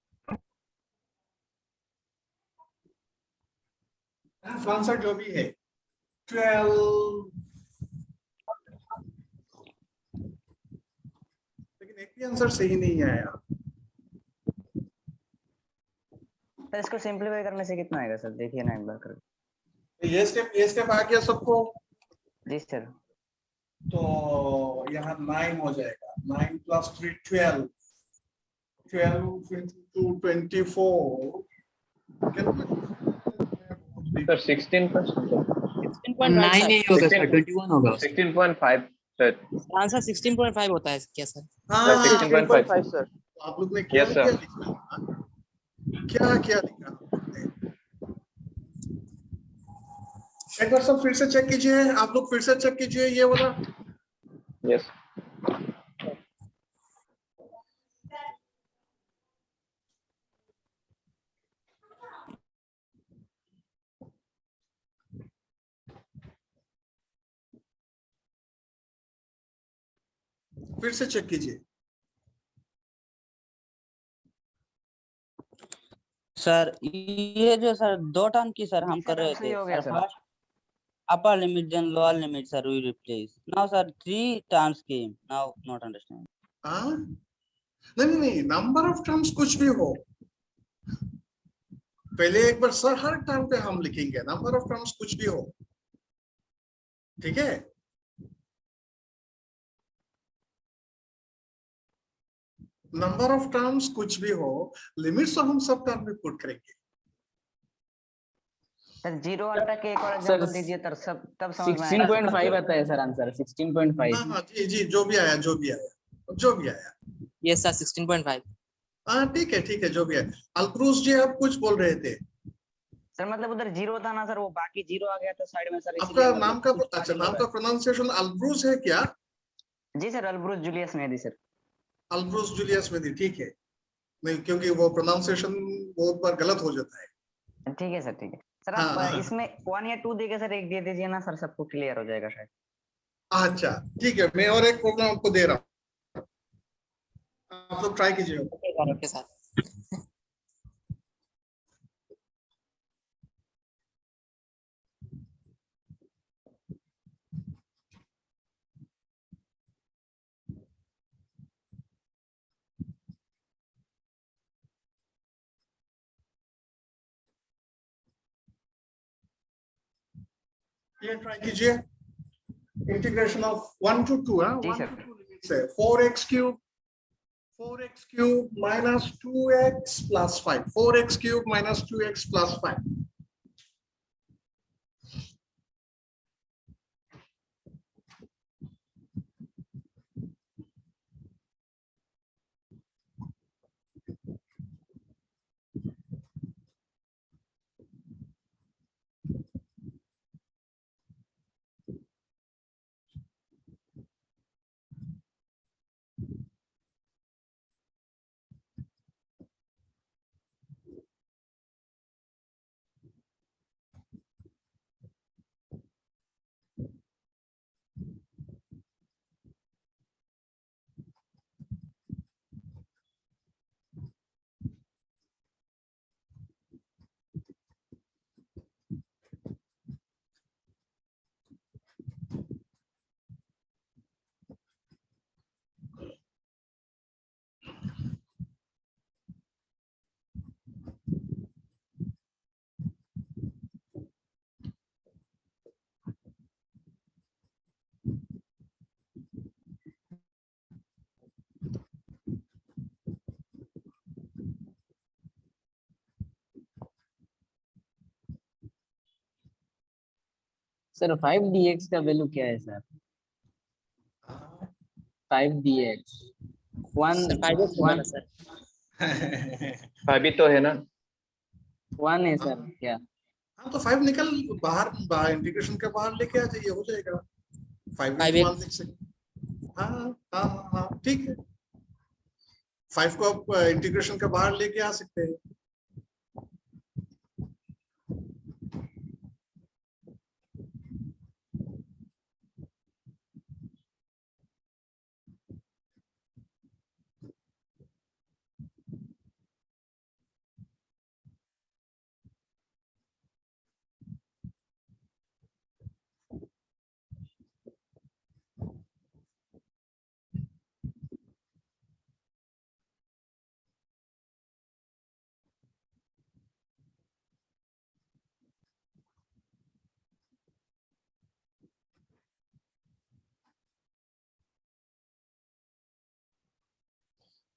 आंसर जो भी है 12, लेकिन एक भी आंसर सही नहीं आया। सर इसको सिंपलीफाई करने से कितना आएगा सर, देखिए ना एक बार करके। ये स्टेप आ गया सबको? जी सर। तो यहाँ 9 हो जाएगा, 9 + 3 12, 12 into 24 Sir, 16%. 9 नहीं होगा sir, 21 होगा। 16.5, sir. आंसर 16.5 होता है क्या सर? Sir, 16.5. सर। आप लोग ने क्या Yes, sir. लिखा? क्या लिखा? एक बार सब फिर से चेक कीजिए, आप लोग फिर से चेक कीजिए ये वाला। Yes. फिर से चेक कीजिए। सर ये जो सर 2 टर्म की सर हम कर रहे सही थे हो गया sir, sir. First upper limit then lower limit sir we replace. Now sir 3 terms came. Now not understand. हाँ, नहीं, नंबर ऑफ टर्म्स कुछ भी हो, पहले एक बार सर हर टर्म पे हम लिखेंगे नंबर ऑफ टर्म्स कुछ भी हो, ठीक है? नंबर ऑफ टर्म्स कुछ भी हो, लिमिट्स तो हम सब टर्म में पुट करेंगे। सर 0 वाला का एक और सर, एग्जांपल दीजिए तब समझ में आएगा। 16.5 आता है सर आंसर, 16.5। हाँ, जी जो भी आया। Yes sir 16.5. हाँ ठीक है, जो भी है। अलक्रूज जी आप कुछ बोल रहे थे? सर मतलब उधर जीरो था ना सर, वो बाकी जीरो आ गया था साइड में सर। आपका नाम का अच्छा नाम का प्रोनाउंसिएशन अल्ब्रूस है क्या? जी sir, Albrus Julius Mehdi sir. Albrus Julius Mehdi, ठीक है। नहीं क्योंकि वो प्रोनाउंसिएशन बहुत बार गलत हो जाता है। ठीक है सर, ठीक है सर। हाँ, आप हाँ। इसमें 1 या 2 देके सर एक दे दीजिए ना सर, सबको क्लियर हो जाएगा शायद। अच्छा ठीक है, मैं और एक प्रोग्राम आपको दे रहा हूँ, आप लोग ट्राई कीजिए। Okay sir. ये ट्राई कीजिए। इंटीग्रेशन ऑफ 1 to 2 है, जी 1 सर। to 2 लिमिट्स है। 4x cube minus 2x plus 5, 4x cube minus 2x plus 5। Sir 5dx का वैल्यू क्या है सर? 5dx 1 सर 5x होगा ना सर? 5 भी तो है ना। 1 है सर क्या? हाँ तो 5 निकल बाहर इंटीग्रेशन के बाहर लेके आ जाइए, हो जाएगा। 5 into 1 लिख सकते। हाँ हाँ हाँ ठीक है, 5 को आप इंटीग्रेशन के बाहर लेके आ सकते हैं।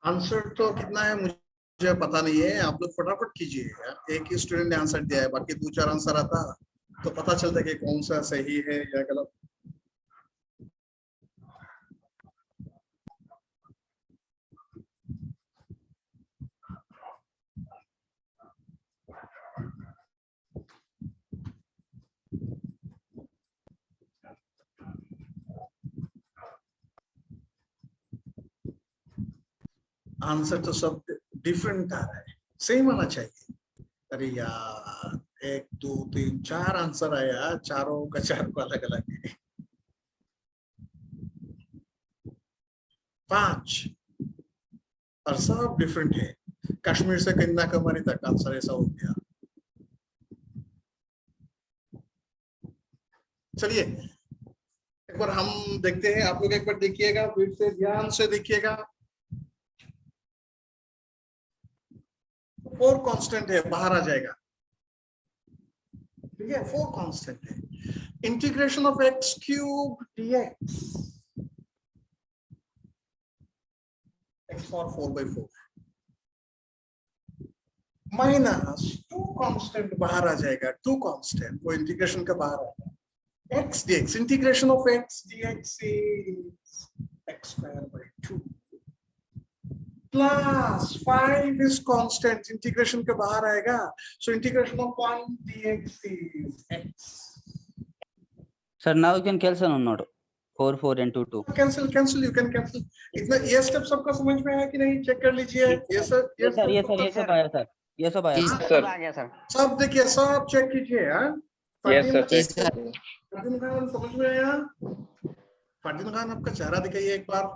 आंसर तो कितना है मुझे पता नहीं है, आप लोग फटाफट कीजिए यार। एक ही स्टूडेंट ने आंसर दिया है, बाकी 2-4 आंसर आता तो पता चलता कि कौन सा सही है या गलत। आंसर तो सब डिफरेंट आ रहा है, सेम आना चाहिए। अरे यार 1 2 3 4 आंसर आया, चारों का चारों का अलग अलग है। 5 और सब डिफरेंट है। कश्मीर से कन्याकुमारी तक आंसर ऐसा हो गया। चलिए एक बार हम देखते हैं, आप लोग एक बार देखिएगा, फिर से ध्यान से देखिएगा। 4 कांस्टेंट है, बाहर आ जाएगा। ठीक है, 4 कांस्टेंट है। Integration of x cube dx, x और 4/4 माइनस 2 कांस्टेंट बाहर आ जाएगा। 2 कांस्टेंट वो इंटीग्रेशन का बाहर आएगा। x dx, integration of x dx is x² by 2। Plus 5 is constant, integration के बाहर आएगा, so integration of 1 dx is x. Sir, now you can cancel or not? 4 4 into 2. Cancel cancel, you can cancel. इतना ये step सबका समझ में आया कि नहीं? चेक कर लीजिए. ये सर ये सब आया सर, ये सब आया Yes, सर। sir. आ गया सर। सब देखिए, सब चेक कीजिए. Yes, sir. फरदीन खान समझ में आया? फरदीन खान आपका चेहरा दिखाइए एक बार.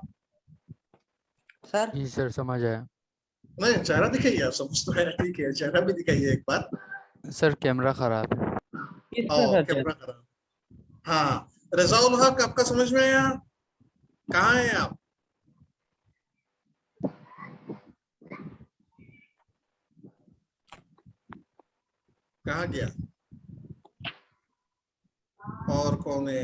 सर जी सर, समझ आया। नहीं, चेहरा दिखाइए, समझ तो है, ठीक है, चेहरा भी दिखाइए एक बार. सर कैमरा खराब है। कैमरा खराब. हाँ, रजाउल हक आपका समझ में आया? कहाँ है आप? कहाँ गया? और कौन है?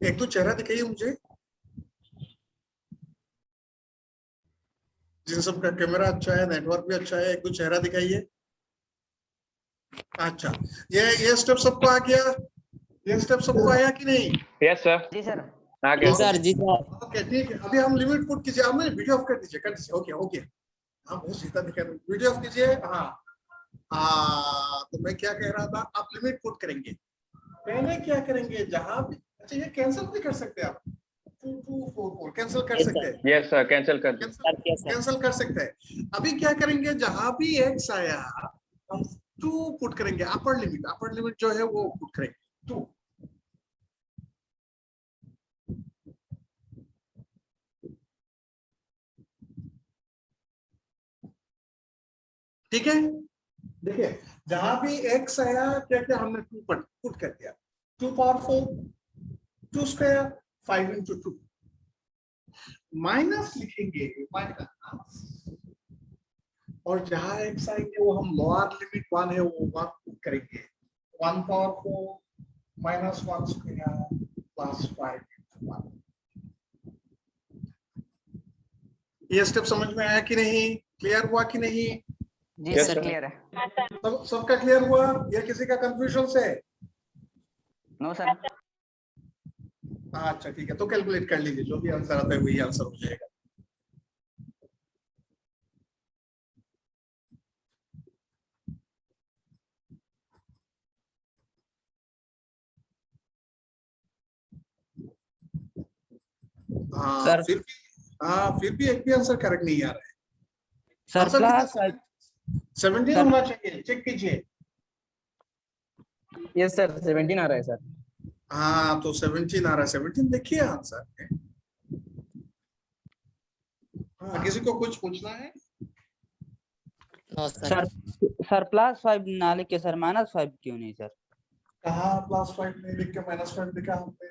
एक तो चेहरा दिखाइए मुझे, जिन सबका कैमरा अच्छा है, नेटवर्क भी अच्छा है, एक तो चेहरा दिखाइए. अच्छा, ये स्टेप सबको आ गया? ये स्टेप सबको आया कि नहीं? Yes, sir. जी सर। आ गया सर जी सर। ओके, ठीक है. अभी हम लिमिट पुट कीजिए. आपने वीडियो ऑफ कर दीजिए, कर दीजिए. Okay okay. हाँ, बहुत सीधा दिखा रहे. वीडियो ऑफ कीजिए. हाँ हाँ, तो मैं क्या कह रहा था, आप लिमिट पुट करेंगे. पहले क्या करेंगे, जहां भी, अच्छा ये कैंसिल भी कर सकते हैं आप. 2 2 4 4 कैंसिल कर सकते हैं. Yes, sir. Cancel कर दो. कैंसिल कर सकते हैं. अभी क्या करेंगे, जहां भी x आया हम 2 पुट करेंगे. अपर लिमिट जो है वो पुट करेंगे 2. ठीक है. देखिए, जहां भी x आया, क्या क्या हमने 2 पुट कर दिया. 2 पावर 4, 2 स्क्वायर, 5 into 2. माइनस लिखेंगे, माइनस, और जहां x आएंगे वो हम लोअर लिमिट 1 है वो 1 पुट करेंगे. 1 power 4 minus 1 square plus 5 into 1. ये स्टेप समझ में आया कि नहीं? क्लियर हुआ कि नहीं? जी Yes, सर, sir. क्लियर है। सबका क्लियर हुआ? या किसी का कंफ्यूजन है? No sir. अच्छा ठीक है, तो कैलकुलेट कर लीजिए, जो भी आंसर आता है वही आंसर हो जाएगा. सर फिर भी एक भी आंसर करेक्ट नहीं आ रहा है. सर आंसर प्लस कितना? 17 सर- होना चाहिए. चेक कीजिए. यस सर, 17 आ रहा है सर। हाँ, तो 17 आ रहा है. 17 देखिए आंसर. हाँ, किसी को कुछ पूछना है? सर सर +5 ना लिख के सर -5 क्यों नहीं सर? कहाँ +5 नहीं लिख के -5 लिखा हमने?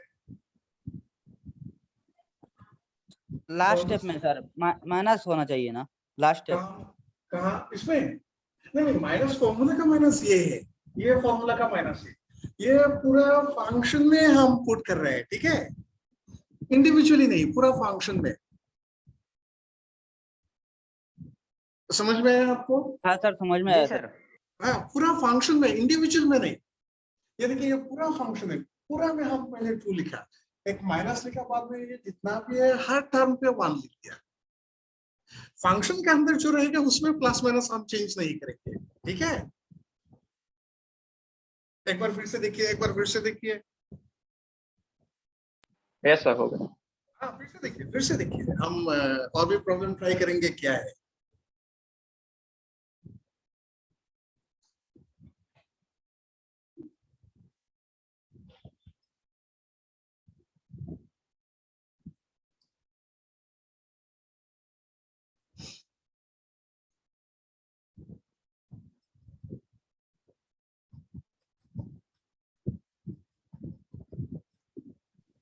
लास्ट स्टेप में सर माइनस होना चाहिए ना, लास्ट स्टेप। कहाँ इसमें? नहीं, माइनस फॉर्मूला का माइनस ये है, ये फॉर्मूला का माइनस है. ये पूरा फंक्शन में हम पुट कर रहे हैं, ठीक है, इंडिविजुअली नहीं, पूरा फंक्शन में. समझ में आया आपको? हाँ सर, समझ में जी आया सर। सर। हाँ, पूरा फंक्शन में, इंडिविजुअल में नहीं. ये देखिए, ये पूरा फंक्शन है, पूरा में हम पहले 2 लिखा, एक माइनस लिखा, बाद में ये जितना भी है हर टर्म पे 1 लिख दिया. फंक्शन के अंदर जो रहेगा उसमें प्लस माइनस हम चेंज नहीं करेंगे, ठीक है. एक बार फिर से देखिए, एक बार फिर से देखिए. Yes, sir. हो गया. हाँ, फिर से देखिए, हम और भी प्रॉब्लम ट्राई करेंगे क्या है.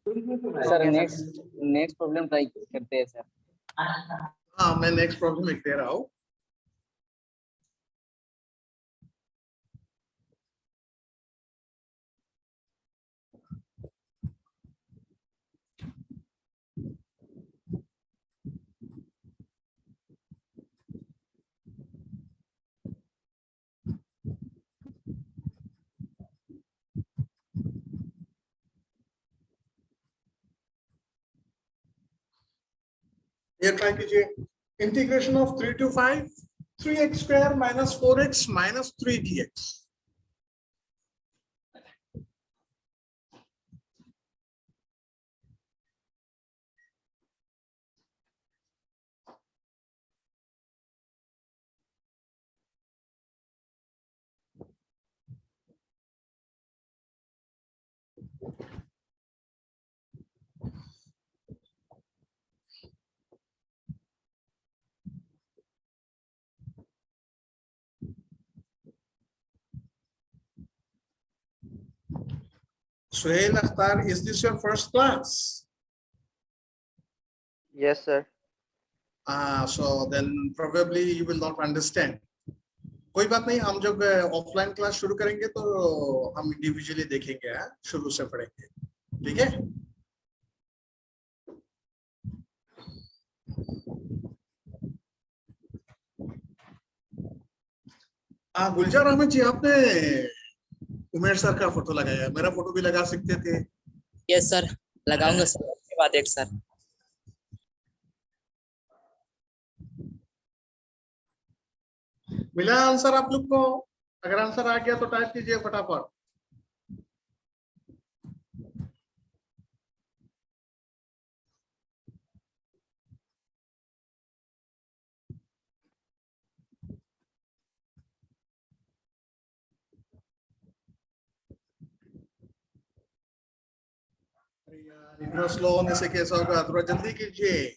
सर नेक्स्ट प्रॉब्लम ट्राई करते हैं सर। हाँ, मैं नेक्स्ट प्रॉब्लम लिख दे रहा हूँ. ये ट्राई कीजिए, integration of 3 to 5 3x square minus 4x minus 3 dx. Suhail Akhtar, is this your first class? Yes, sir. So then probably you will not understand. कोई बात नहीं, हम जब ऑफलाइन क्लास शुरू करेंगे तो हम इंडिविजुअली देखेंगे, शुरू से पढ़ेंगे, ठीक है? गुलजार अहमद जी, आपने उमेर सर का फोटो लगाया, मेरा फोटो भी लगा सकते थे। यस सर, लगाऊंगा सर, उसके बाद एक सर। मिला आंसर आप लोग को? अगर आंसर आ गया तो टाइप कीजिए फटाफट। इतना स्लो होने से कैसा होगा, थोड़ा जल्दी कीजिए।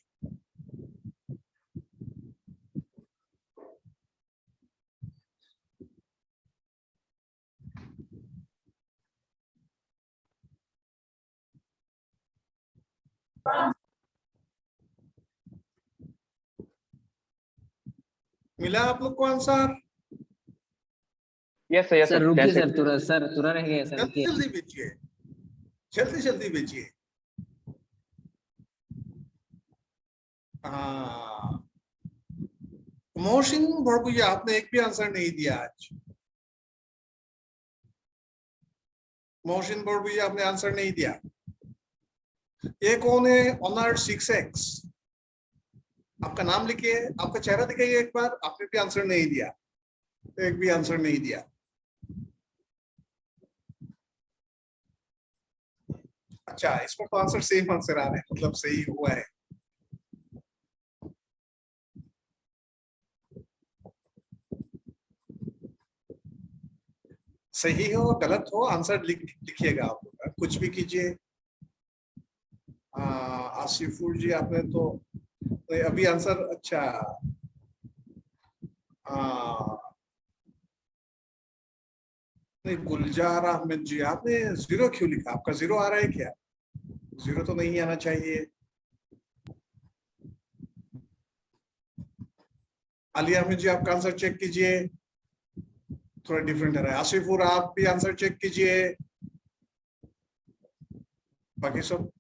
मिला आप लोग को answer? Yes, sir. Yes, sir sir. रुकिए 10 सर, seconds. तुरा रह गया सर, जल्दी रुकिए। जल्दी भेजिए, जल्दी जल्दी भेजिए। मोहसिन भड़कुया, आपने एक भी आंसर नहीं दिया आज। मोहसिन भड़कुया, आपने आंसर नहीं दिया। ये कौन है? ऑनर 6x, आपका नाम लिखिए, आपका चेहरा दिखाइए एक बार। आपने भी आंसर नहीं दिया, एक भी आंसर नहीं दिया। अच्छा, इसमें तो आंसर सेम आंसर आ रहे हैं, मतलब सही हुआ है। सही हो गलत हो आंसर लिखिएगा आप, कुछ भी कीजिए। आसिफुर जी, आपने तो अभी आंसर, अच्छा नहीं, गुलजार अहमद जी, आपने 0 क्यों लिखा? आपका 0 आ रहा है क्या? 0 तो नहीं आना चाहिए। अली अहमद जी, आपका आंसर चेक कीजिए, थोड़ा डिफरेंट आ रहा है। आसिफुर, आप भी आंसर चेक कीजिए। बाकी सब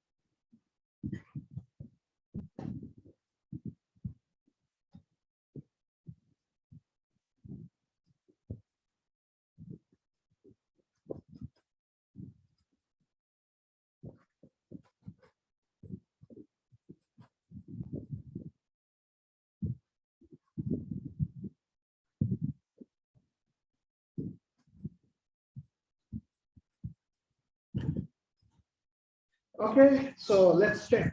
okay, so let's check.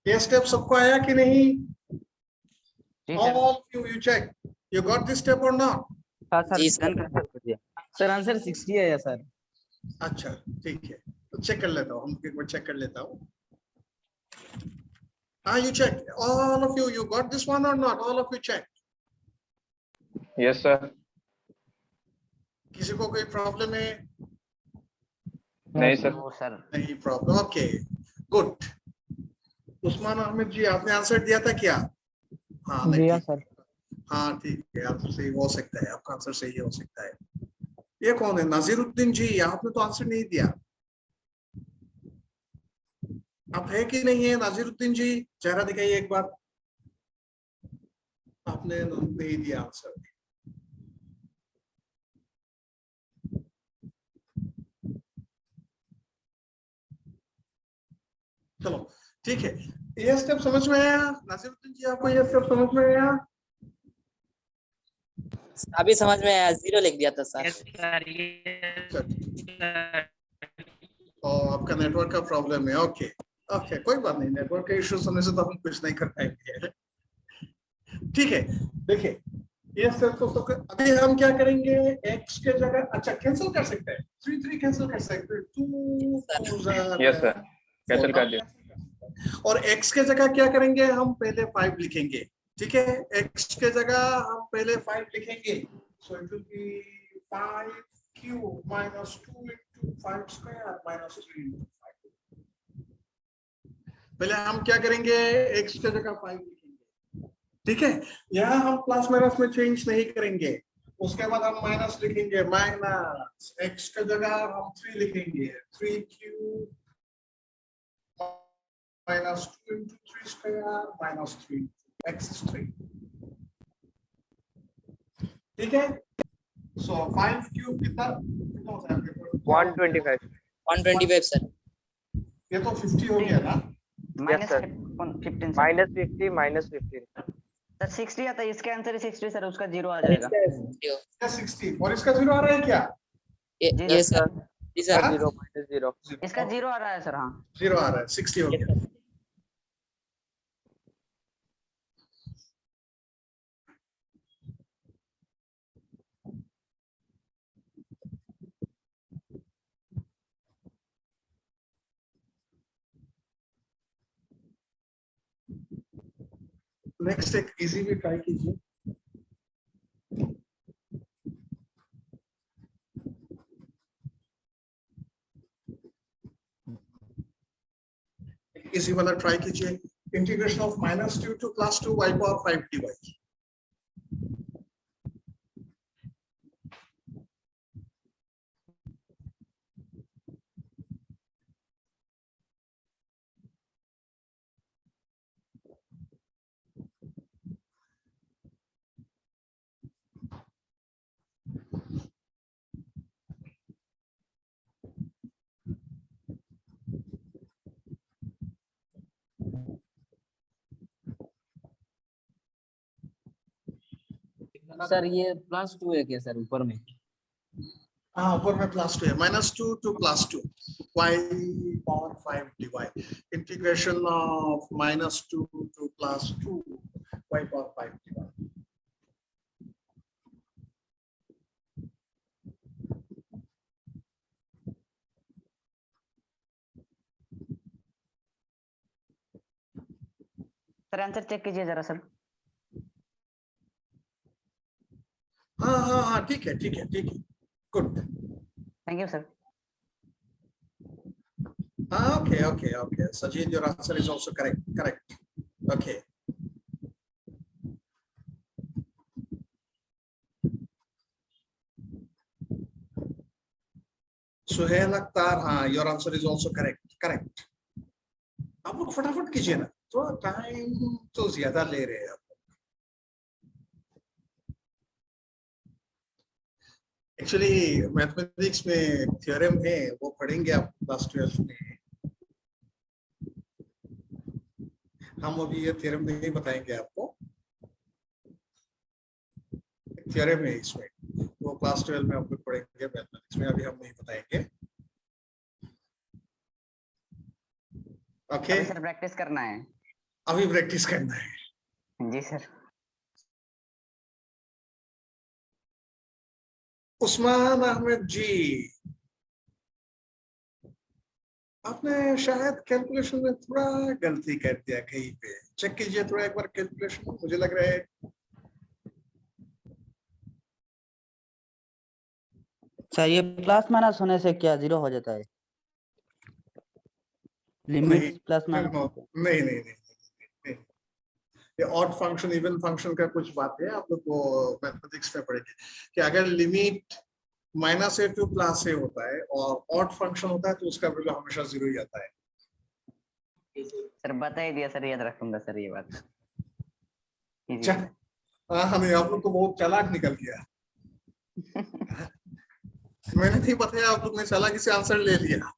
ये स्टेप सबको आया कि नहीं? All of you check. You got this step or not? जी सर। सर आंसर 60 है सर। अच्छा, ठीक है, तो चेक कर लेता हूँ, हम एक बार चेक कर लेता हूँ। You check. All of you, you got this one or not? All of you check. Yes, sir. किसी को कोई प्रॉब्लम है? नहीं सर। नहीं problem, okay good. Usman Ahmed ji, आपने आंसर दिया था क्या? हाँ दिया सर। हाँ ठीक है, आंसर सही हो सकता है, आपका आंसर सही हो सकता है। ये कौन है? नाजिरुद्दीन जी, आपने तो आंसर नहीं दिया। आप है कि नहीं है नाजिरुद्दीन जी? चेहरा दिखाइए एक बार। आपने नहीं दिया आंसर। चलो ठीक है, ये स्टेप समझ में आया नासिरुद्दीन जी? आपको ये स्टेप समझ में आया? अभी समझ में आया, 0 लिख दिया था सर। आपका नेटवर्क का प्रॉब्लम है। ओके ओके, कोई बात नहीं, नेटवर्क के इश्यूज होने से तो हम कुछ नहीं कर पाएंगे। ठीक है, देखिए ये स्टेप तो अभी हम क्या करेंगे, x के जगह, अच्छा कैंसिल कर सकते हैं, 3 कैंसिल कर सकते हैं, 2 यस सर, कैंसिल कर दिया। और x के जगह क्या करेंगे, हम पहले 5 लिखेंगे। ठीक है, x के जगह हम पहले 5 लिखेंगे। So it will B 5 cube minus 2 into 5 square minus 3 into 5। पहले हम क्या करेंगे, x के जगह 5 लिखेंगे। ठीक है, यहाँ हम प्लस माइनस में चेंज नहीं करेंगे। उसके बाद हम माइनस लिखेंगे, माइनस x के जगह हम 3 लिखेंगे, 3 cube minus 2 into 3 square minus 3 x is 3। ठीक है, so 5 क्यूब कितना होता है आपके पास? 125। 125 सर। ये तो 50 हो गया ना? Minus sir. 15 -50 -15। सर 60 आता है, इसका आंसर है 60 सर, उसका 0 आ जाएगा। इसका 60 और इसका 0 आ रहा है क्या? ये सर, जी सर। 0 -0। इसका 0 आ रहा है सर। हाँ 0 आ रहा है, 60 हो गया। नेक्स्ट एक इजी भी ट्राई कीजिए। इसी वाला ट्राई कीजिए, integration of -2 to +2 y power 5 dy। Sir ये +2 है क्या सर ऊपर में? हाँ, ऊपर में +2 है, -2 to +2 y power 5 dy। Integration of -2 to +2 y power 5 dy। Sir answer check कीजिए जरा सर। हाँ हाँ हाँ, ठीक है ठीक है ठीक है, good. Thank you sir. Okay, okay, okay. Sajid, your answer is also correct. Correct. Okay. Suhail Akhtar, हाँ, your answer is also correct. Correct. आप लोग फटाफट कीजिए ना, थोड़ा टाइम तो ज्यादा ले रहे हैं आप। एक्चुअली मैथमेटिक्स में थ्योरम है, वो पढ़ेंगे आप क्लास 12 में। हम अभी ये थ्योरम नहीं बताएंगे आपको, थ्योरम है इसमें, वो क्लास 12 में आप लोग पढ़ेंगे मैथमेटिक्स में, अभी हम नहीं बताएंगे। ओके, सर प्रैक्टिस करना है। अभी प्रैक्टिस करना है। जी सर। उस्मान अहमद जी, आपने शायद कैलकुलेशन में थोड़ा गलती कर दिया कहीं पे, चेक कीजिए थोड़ा एक बार कैलकुलेशन, मुझे लग रहा है। सर ये प्लस माइनस होने से क्या 0 हो जाता है? लिमिट प्लस माइनस नहीं नहीं नहीं, ये ऑड फंक्शन इवन फंक्शन का कुछ बात है, आप लोग को मैथमेटिक्स में पढ़ेंगे कि अगर लिमिट -a to +a होता है और ऑड फंक्शन होता है तो उसका वैल्यू हमेशा 0 ही आता है। सर बता ही दिया सर, याद रखूंगा सर ये बात। अच्छा, हाँ नहीं, आप लोग को बहुत चालाक निकल गया। मैंने नहीं बताया, आप लोग ने चालाकी से आंसर ले लिया।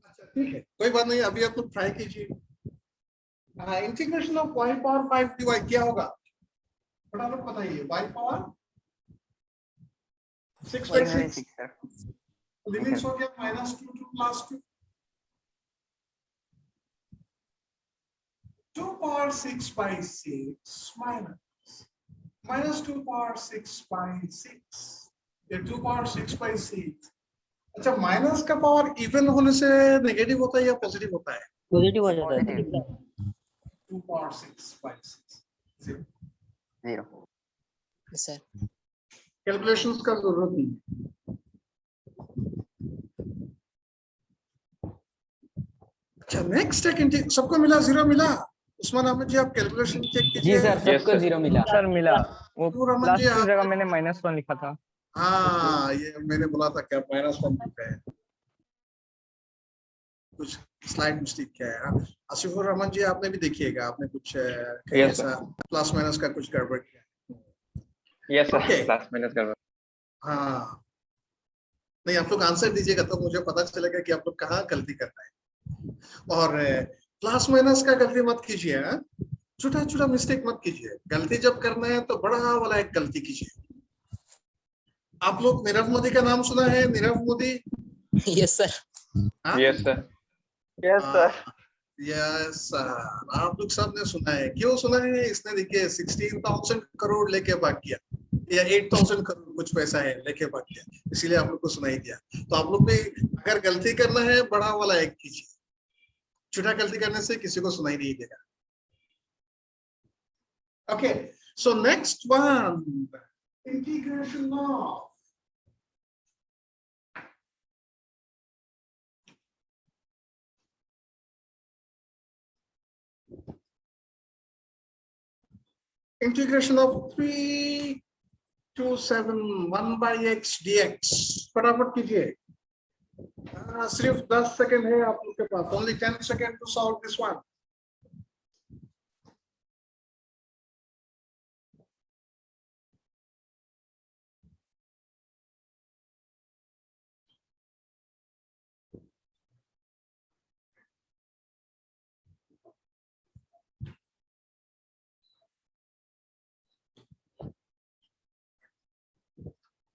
अच्छा ठीक है, कोई बात नहीं, अभी आप लोग ट्राई कीजिए। Integration of y power 5 dy क्या होगा, फटाफट बताइए। y power 6/6, 6 sir. लिमिट्स हो गया -2 to +2, 2 पावर 6/6 -2 पावर 6/6, ये 2 पावर 6/6। अच्छा, माइनस का पावर इवन होने से नेगेटिव होता है या पॉजिटिव होता है? पॉजिटिव हो जाता है। पॉजिटिव। 2 power 6/6 0 sir. कैलकुलेशंस का जरूरत नहीं है। अच्छा नेक्स्ट एक सबको मिला, 0 मिला। उस्मान अहमद जी आप कैलकुलेशन चेक जी कीजिए। सर, सबको 0 मिला। सर मिला, वो नूर अहमद लास्ट जी की आप, जगह मैंने -1 लिखा था। हाँ ये मैंने बोला था क्या -1 लिखा है, कुछ स्लाइड मिस्टेक क्या है। आसिफुर रहमान जी आपने भी देखिएगा, आपने कुछ कहीं Yes, ऐसा प्लस माइनस का कुछ गड़बड़ किया। Yes sir, Okay. Plus minus कर। हाँ नहीं, आप लोग आंसर दीजिएगा तो मुझे पता चलेगा कि आप लोग कहाँ गलती कर रहे हैं। और प्लस माइनस का गलती मत कीजिए, छोटा छोटा मिस्टेक मत कीजिए। गलती जब करना है तो बड़ा वाला एक गलती कीजिए। आप लोग नीरव मोदी का नाम सुना है? Nirav Modi. Yes sir. Yes sir, yes sir. Yes sir, आप लोग सब ने सुना है। क्यों सुना है? इसने देखिए 16,000 करोड़ लेके भाग गया, या 8,000 करोड़ कुछ पैसा है लेके भाग गया, इसीलिए आप लोग को सुनाई दिया। तो आप लोग भी अगर गलती करना है बड़ा वाला एक कीजिए, छोटा गलती करने से किसी को सुनाई नहीं देगा। Okay, so next one, integration of integration of 3 to 7 1/x dx। फटाफट कीजिए, सिर्फ 10 सेकेंड है आप लोग के पास, only 10 second to solve this one.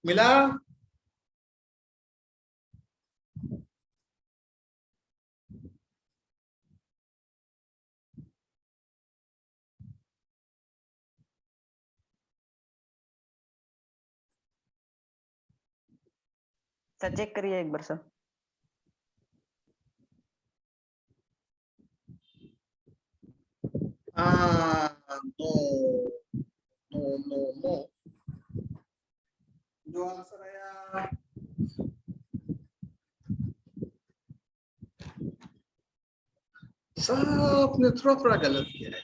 मिला? सर चेक करिए एक बार sir. No no no no, जो आंसर आया सबने थोड़ा थोड़ा गलत किया है।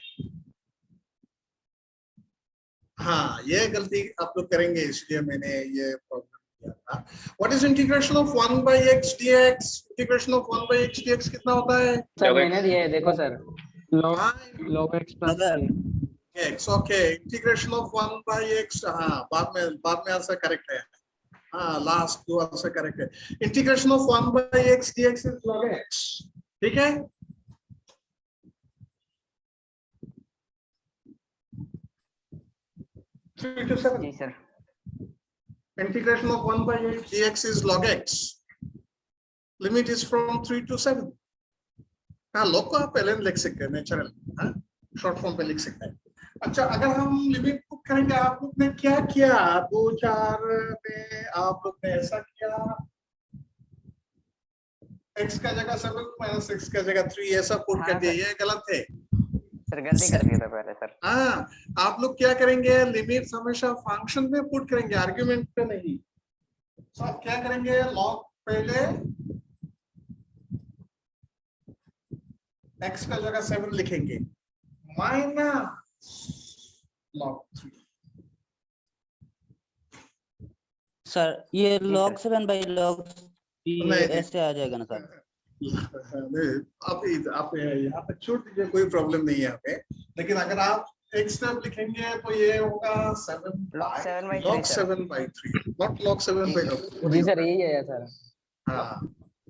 हाँ ये गलती आप लोग करेंगे, इसलिए मैंने ये प्रॉब्लम किया था। What is integration of 1/x dx? Integration of 1/x dx कितना होता है? सर मैंने दिया है, देखो sir. log x plus x। Okay, integration of 1/x, हाँ बाद में आंसर करेक्ट है। हाँ लास्ट दो आंसर करेक्ट है। Integration of 1/x dx is log x, ठीक है। जी sir. Integration of 1/x dx is log x. Limit is from 3 to 7. हाँ log को आप ln लिख सकते हैं, नेचुरल, हाँ शॉर्ट फॉर्म पे लिख सकते हैं। अच्छा, अगर हम लिमिट पुट करेंगे, आप लोग ने क्या किया 2-4 में, आप लोग ने ऐसा किया x का जगह 7 माइनस x का जगह 3 ऐसा पुट कर दिया, ये गलत है सर गलती कर दिया था पहले सर। हाँ, आप लोग क्या करेंगे, लिमिट्स हमेशा फंक्शन में पुट करेंगे, आर्गुमेंट पे नहीं। तो आप क्या करेंगे, लॉग पहले x का जगह 7 लिखेंगे माइनस लॉग 3। सर ये log 7 by log 3 नहीं, ऐसे आ जाएगा ना सर? आप यहाँ तक छोड़ दीजिए, कोई प्रॉब्लम नहीं है यहाँ पे। लेकिन अगर आप एक स्टेप लिखेंगे तो ये होगा log 7 by 3 log सर। 7/3, not log 7/3। जी सर यही है सर। हाँ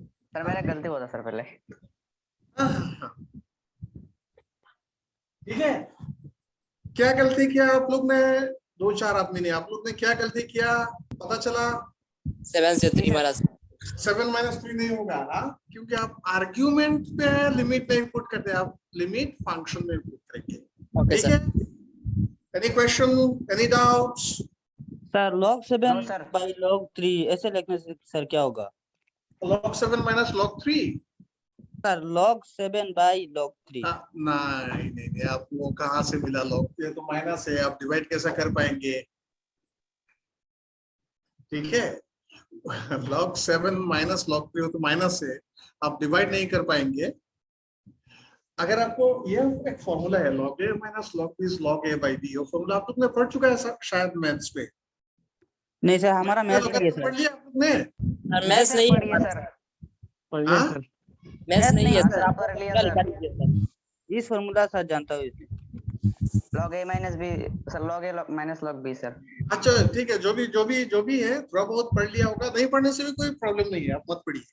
सर मेरा गलती हुआ था सर पहले। हाँ। ठीक है, क्या गलती किया आप लोग ने? 2-4 आदमी ने, आप लोग ने क्या गलती किया पता चला? 7 से 3 माइनस 7-3 नहीं होगा। हाँ, क्योंकि आप आर्ग्यूमेंट पे लिमिट नहीं पुट करते, आप लिमिट फंक्शन में पुट करेंगे। ओके ठीक सर। है, any question, any doubts? Sir log 7 No, sir. by log 3 ऐसे लिखने से सर क्या होगा? log 7 minus log 3? Sir log 7 by log 3। नहीं नहीं नहीं, आपको कहाँ से मिला log? ये तो माइनस है, आप डिवाइड कैसे कर पाएंगे? ठीक है, log 7 माइनस log 3 हो तो माइनस है, आप डिवाइड नहीं कर पाएंगे। अगर आपको ये एक फॉर्मूला है log a minus log b is log a by b, वो फॉर्मूला आप लोग ने पढ़ चुका है शायद मैथ्स पे। नहीं सर, हमारा मैथ नहीं है पढ़ सर। लिया आप लोग ने? सर मैथ्स नहीं पढ़िए है, सर। पढ़िए हाँ? सर। मैथ्स नहीं है हाँ, सर। सर, आप पढ़ लिया पूरा सर। लिखा दीजिए सर। इस फॉर्मूला सर जानता हूँ इसलिए। log a minus b sir, log a minus log b sir. अच्छा ठीक है, जो भी है थोड़ा बहुत पढ़ लिया होगा, नहीं पढ़ने से भी कोई प्रॉब्लम नहीं है, आप मत पढ़िए।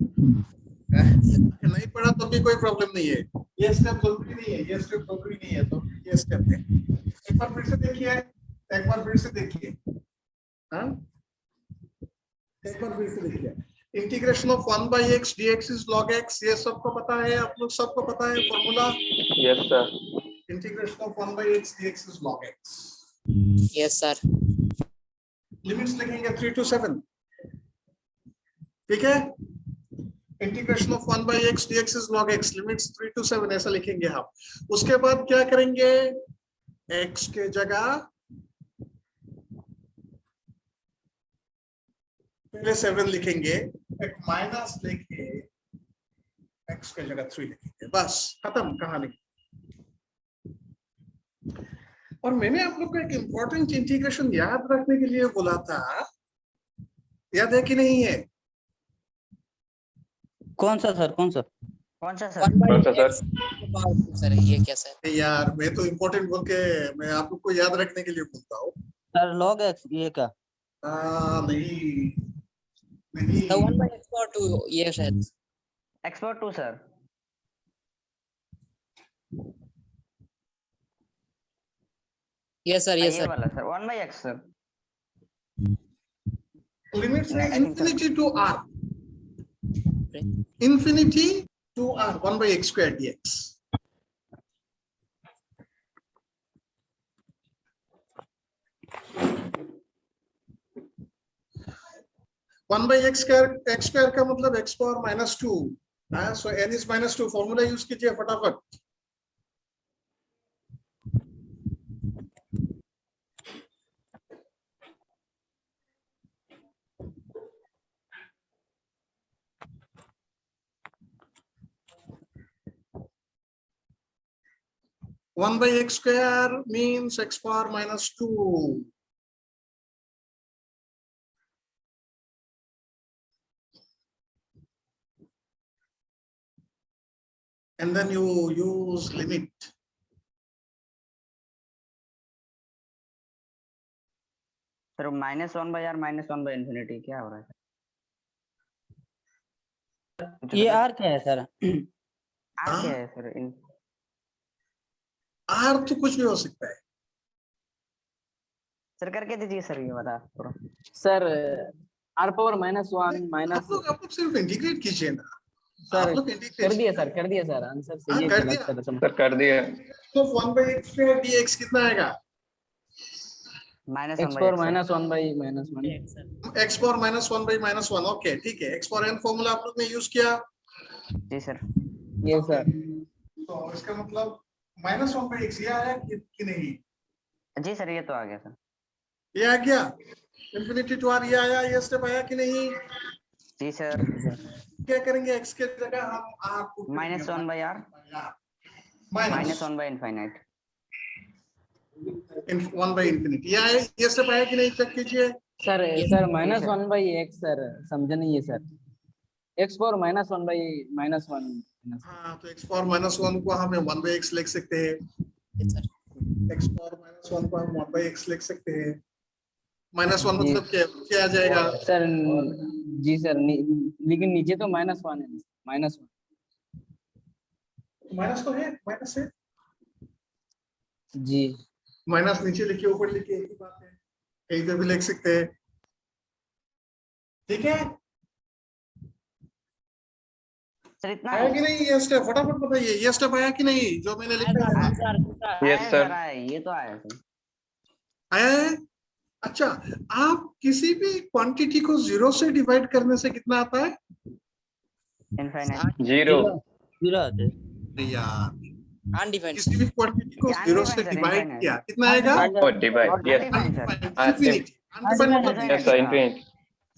नहीं पढ़ा तो भी कोई प्रॉब्लम नहीं है, ये स्टेप जरूरी नहीं है, ये स्टेप जरूरी नहीं है, तो ये स्टेप है। एक बार फिर से देखिए, एक बार फिर से देखिए, हाँ एक बार फिर से देखिए। Integration of 1/x dx is log x, ये सबको पता है, आप लोग सबको पता है formula. Yes sir. Integration of 1/x dx is log x। Yes sir. Limits लिखेंगे 3 to 7, ठीक है। Integration of 1/x dx is log x, limits 3 to 7 ऐसा लिखेंगे हम। उसके बाद क्या करेंगे, x के जगह पहले 7 लिखेंगे, एक माइनस लेके x के जगह 3 लिखेंगे, बस खत्म कहानी। और मैंने आप लोग को एक इंपॉर्टेंट इंटीग्रेशन याद रखने के लिए बोला था, याद है कि नहीं है? कौन सा सर, कौन सा? कौन सा सर? 1/x सर, ये क्या सर? यार मैं तो इम्पोर्टेंट बोल के मैं आप लोग को याद रखने के लिए बोलता हूँ। सर log x ये क्या? नहीं नहीं, The 1/x for 2 ये शायद। export 2 sir. Yes sir, yes ये सर। वाला सर 1/x सर। लिमिट्स है नहीं, I think so. infinity to r, infinity to r 1/x square dx। One by x square का मतलब x power -2, so n is -2, formula use कीजिए फटाफट। One by x square means x power -2। And then you use limit. Sir -1/r -1/infinity क्या हो रहा है? ये r क्या है सर? r क्या है सर? r तो कुछ भी हो सकता है सर करके दीजिए सर, ये बता थोड़ा। Sir r power -1 minus. आप लोग सिर्फ इंटीग्रेट कीजिए ना सर आप लोग कर दिया सर आंसर सही है, कर गलत दिया। सर। कर दिया। तो 1/x स्क्वायर dx कितना आएगा? -1/x x power sir. -1/-1। x power -1/-1, okay ठीक है। x पावर n फॉर्मूला आप लोग ने यूज किया, जी सर। ये सर तो इसका मतलब -1/x ये आया कि नहीं? जी सर, ये तो आ गया सर। ये आ गया। इंफिनिटी टू r ये आया, ये स्टेप आया कि नहीं? जी सर। क्या करेंगे, x के जगह हम r को -1/r -1/infinite। 1/infinity ये स्टेप आया कि नहीं, चेक कीजिए। सर -1/x सर समझा नहीं है sir. x power minus 1 by minus 1 हाँ, तो x पावर माइनस वन को हम 1/x लिख सकते हैं। yes sir x power minus one को हम 1/x लिख सकते हैं। माइनस वन जी। मतलब क्या आ जाएगा? सर जी सर लेकिन नीचे तो -1 है, -1 माइनस तो है, माइनस है। जी माइनस नीचे लिखिए ऊपर लिखिए, एक ही बात है, कहीं पे भी लिख सकते हैं। ठीक है, सर इतना आया कि नहीं ये स्टेप? फटाफट बताइए, ये स्टेप आया कि नहीं जो मैंने लिखा है? Yes, आया sir. सर, आया, ये तो आया सर। आया है? अच्छा, आप किसी भी क्वांटिटी को जीरो से डिवाइड करने से कितना आता है? इनफाइनाइट। 0. 0 आते हैं। नहीं यार, undefined किसी भी क्वांटिटी को जीरो से Undefined, sir, डिवाइड infinite. किया कितना आएगा? Oh, divide. Yes. Undefined, sir. Infinity. Undefined मतलब Yes, sir. Infinite.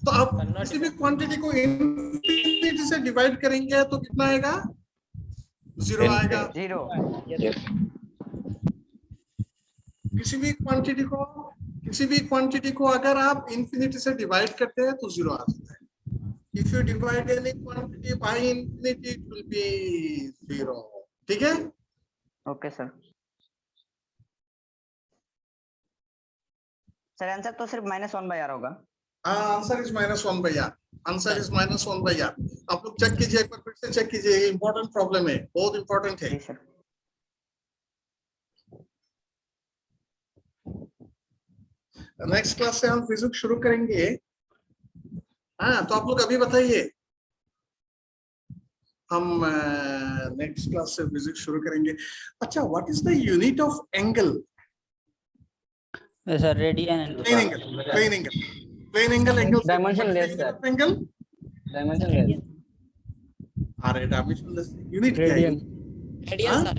तो आप किसी भी क्वांटिटी को इनफिनिटी से डिवाइड करेंगे तो कितना आएगा? जीरो आएगा। जीरो। Yes. किसी भी क्वांटिटी को अगर आप इनफिनिटी से डिवाइड करते हैं तो जीरो आ जाता है। If you divide any quantity by infinity it will be zero. ठीक है? Okay sir. सर आंसर तो सिर्फ -1/r होगा। Answer is -1/r। Answer is -1/r। आप लोग चेक कीजिए, एक बार फिर से चेक कीजिए, इंपॉर्टेंट प्रॉब्लम है, बहुत इंपॉर्टेंट है। जी सर। नेक्स्ट क्लास से हम फिजिक्स शुरू करेंगे। हाँ, तो आप लोग अभी बताइए, हम नेक्स्ट क्लास से फिजिक्स शुरू करेंगे। अच्छा, what is the unit of angle? Sir radian and plane angle Dimensionless, sir. Angle. Dimensionless अरे डायमेंशनलेस यूनिट क्या है? radian sir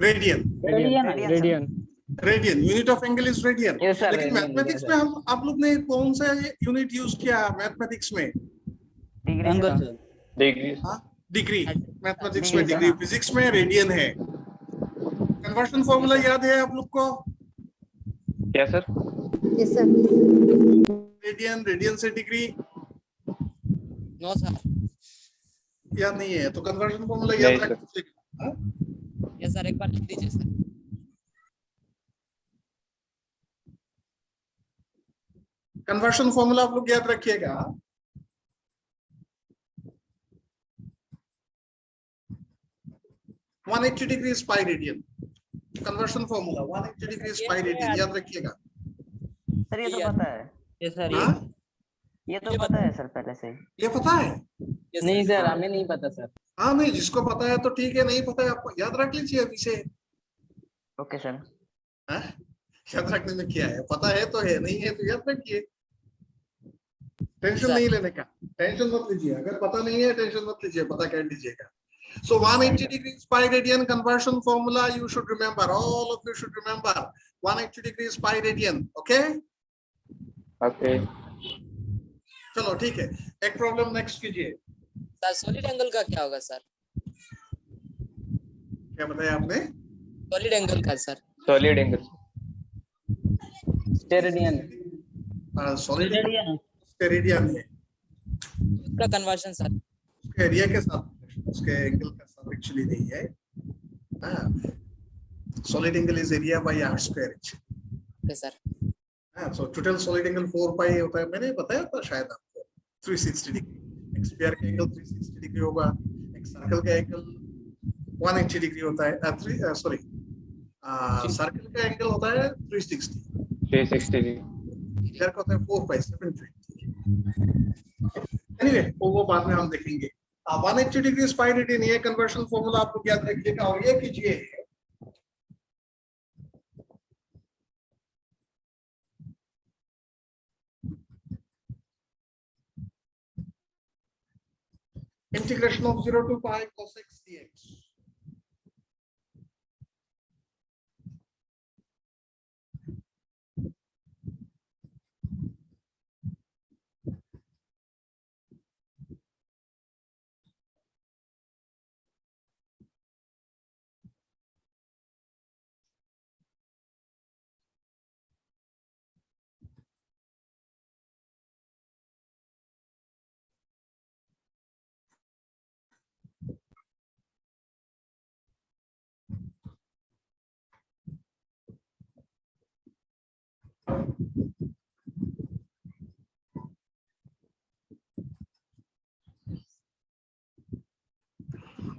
radian. Radian. Radian unit of angle is radian. Yes, sir, लेकिन radian, mathematics yes, में sir. हम आप लोग ने कौन सा यूनिट यूज किया मैथमेटिक्स में? Degree angle sir. Sir. Degree. Degree. Mathematics में डिग्री, डिग्री, हाँ। फिजिक्स में रेडियन है। कन्वर्शन फॉर्मूला याद है आप लोग को? Yes, sir. रेडियन से डिग्री no sir याद नहीं है तो कन्वर्शन फॉर्मूला नहीं, याद sir. रख लीजिएगा। yes sir एक बार लिख दीजिए सर कन्वर्शन फॉर्मूला आप लोग याद रखिएगा। One 180 degree is pi radian. Conversion formula 180 degree is pi radian, याद रखिएगा। सर ये तो पता है। ये सर हाँ? ये तो पता है सर पहले से। ये पता है? yes नहीं sir सर हमें नहीं पता सर हाँ, नहीं, जिसको पता है तो ठीक है, नहीं पता है आपको याद रख लीजिए अभी से। Okay sir. हाँ? याद रखने में क्या है, पता है तो है, नहीं है तो याद रखिए। Tension sir. नहीं लेने का, टेंशन मत लीजिए। अगर पता नहीं है टेंशन मत लीजिए, पता कर लीजिएगा। So 180 degrees pi radian conversion formula you should remember, all of you should remember 180 degrees pi radian, okay? Okay. चलो ठीक है, एक प्रॉब्लम नेक्स्ट कीजिए। सर सॉलिड एंगल का क्या होगा सर क्या बताया आपने? सॉलिड एंगल का sir Solid angle. Steradian solid radian steradian है, उसका कन्वर्जन सर उसके एरिया के साथ, उसके एंगल के साथ एक्चुअली नहीं है। Solid angle is area by r square. Okay sir हाँ, so total solid angle 4 pi होता है, मैंने बताया था शायद आपको। 360 डिग्री, एक स्फीयर का एंगल 360 डिग्री होगा, एक सर्कल का एंगल 180 डिग्री होता है। सॉरी, सर्कल का एंगल होता है 360, 360 degree. स्फीयर का होता है 4 पाई 720। एनीवे, वो बाद में हम देखेंगे। 180 डिग्री पाई रेडियन, ये कन्वर्शन फॉर्मूला आपको याद रखिएगा और ये कीजिए। Integration of 0 to pi cos x dx।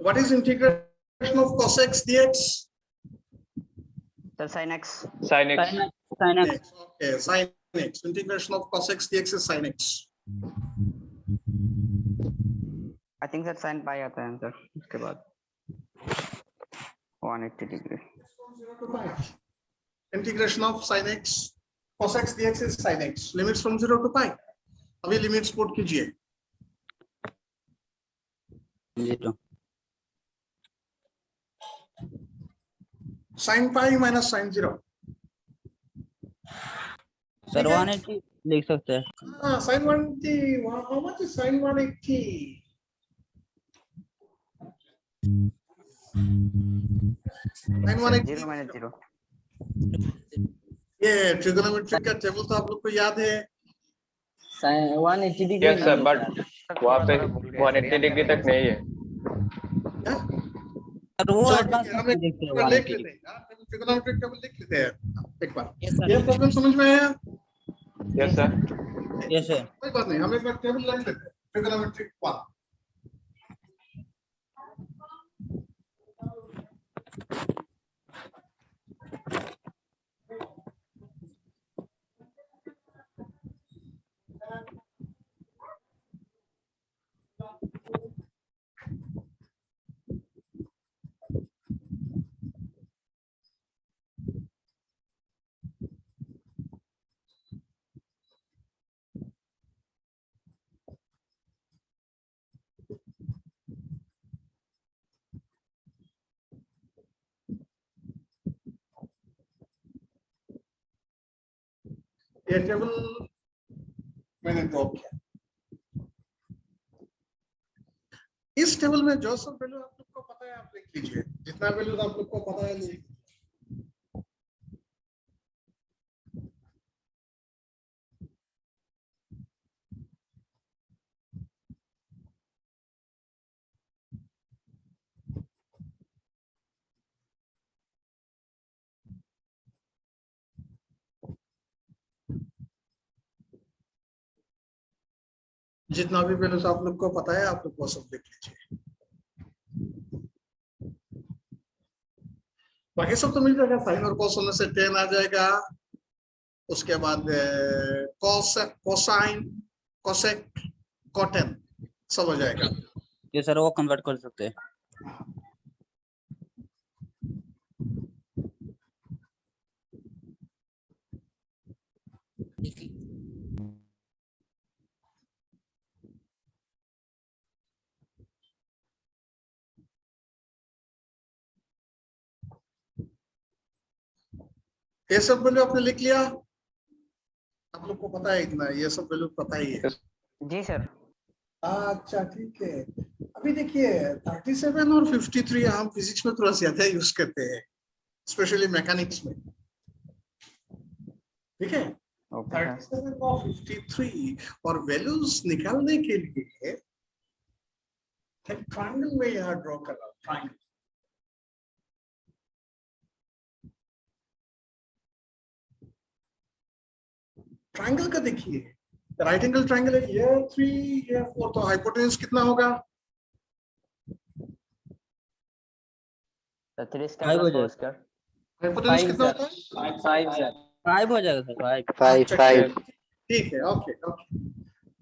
What is integration of cos x dx? Sir, sin x. Sin x. sin x. X. Okay, sin x. Integration of cos x dx is sin x. I think that sin pi आता है answer उसके बाद 180 degree. From 0 to pi. Integration of sin x cos x dx is sin x. Limits from 0 to pi. अभी limits put कीजिए. 0. Sin pi minus sin 0. Sir ठीक है? 180 लिख सकते हैं. Sin 180. How much is sin 180? Sin 180. 0 minus 0. ये trigonometric का table तो आप लोग को याद है. 180 डिग्री Yes sir, नहीं but है, वहाँ पे 180 डिग्री तक नहीं है. क्या? सर वो चलो एडवांस ठीक है, हम में एक देखते हैं टेबल लिख 180. लेते हैं. ट्रिगोनोमेट्रिक टेबल लिख लेते हैं एक बार. Yes sir. ये प्रॉब्लम समझ में आया? Yes sir. Yes sir. कोई बात नहीं, हम एक बार टेबल लिख लेते हैं. ट्रिगोनोमेट्रिक 1. ये टेबल मैंने ड्रॉ किया. इस टेबल में जो सब वैल्यू आप लोग को पता है आप लिख लीजिए. जितना वैल्यू आप लोग को पता है लिख. जितना भी वैल्यूज आप लोग को पता है आप लोग वो सब लिख लीजिए. बाकी सब तो मिल जाएगा. साइन और कॉस होने से टेन आ जाएगा. उसके बाद कॉस कोसाइन कोसेक कॉटेन सब हो जाएगा. ये सर वो कन्वर्ट कर सकते हैं. ये सब वैल्यू आपने लिख लिया. आप लोग को पता है इतना. ये सब वैल्यू पता ही है. जी सर. अच्छा ठीक है. अभी देखिए 37 और 53 हम फिजिक्स में थोड़ा ज्यादा यूज करते हैं, स्पेशली मैकेनिक्स में. ठीक है. ओके 37 और 53 और वैल्यूज निकालने के लिए ट्रायंगल में यहाँ ड्रॉ कर रहा हूँ. ट्रायंगल ट्रायंगल का देखिए. राइट एंगल ट्रायंगल है. ये 3 ये 4 तो हाइपोटेन्यूज कितना होगा? 3 5 हो स्क्वायर जाएगा. 4 स्क्वायर. हाइपोटेन्यूज कितना होता है? 5 सर. 5 हो जाएगा सर. 5. 5 अच्छा, 5. ठीक है. Okay okay.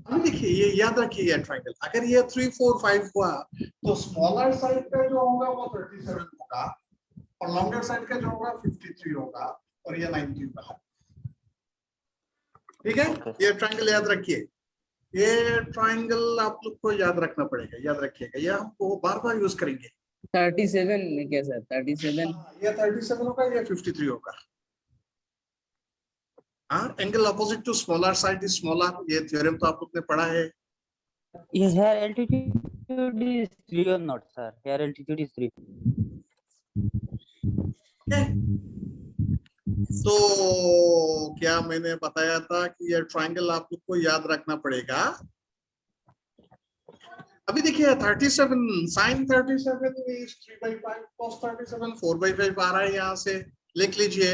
अभी देखिए ये याद रखिए ये ट्रायंगल अगर ये 3 4 5 हुआ तो स्मॉलर साइड का जो होगा वो 37 होगा और लॉन्गर साइड का जो होगा 53 होगा और ये 90 होगा. ठीक है. ये ट्रायंगल याद रखिए. ये ट्रायंगल आप लोग को याद रखना पड़ेगा. याद रखिएगा. ये हमको बार बार यूज करेंगे. 37 में क्या सर? 37 ये 37 होगा ये 53 होगा. हाँ. Angle opposite to smaller side is smaller. ये थ्योरम तो आप लोग ने पढ़ा है. Yes, here altitude is 3 or not, sir? Here altitude is 3. तो क्या मैंने बताया था कि ये ट्रायंगल आप लोग को याद रखना पड़ेगा. अभी देखिए 37 sin 37 is 3/5 cos 37 4/5 आ रहा है. यहाँ से लिख लीजिए.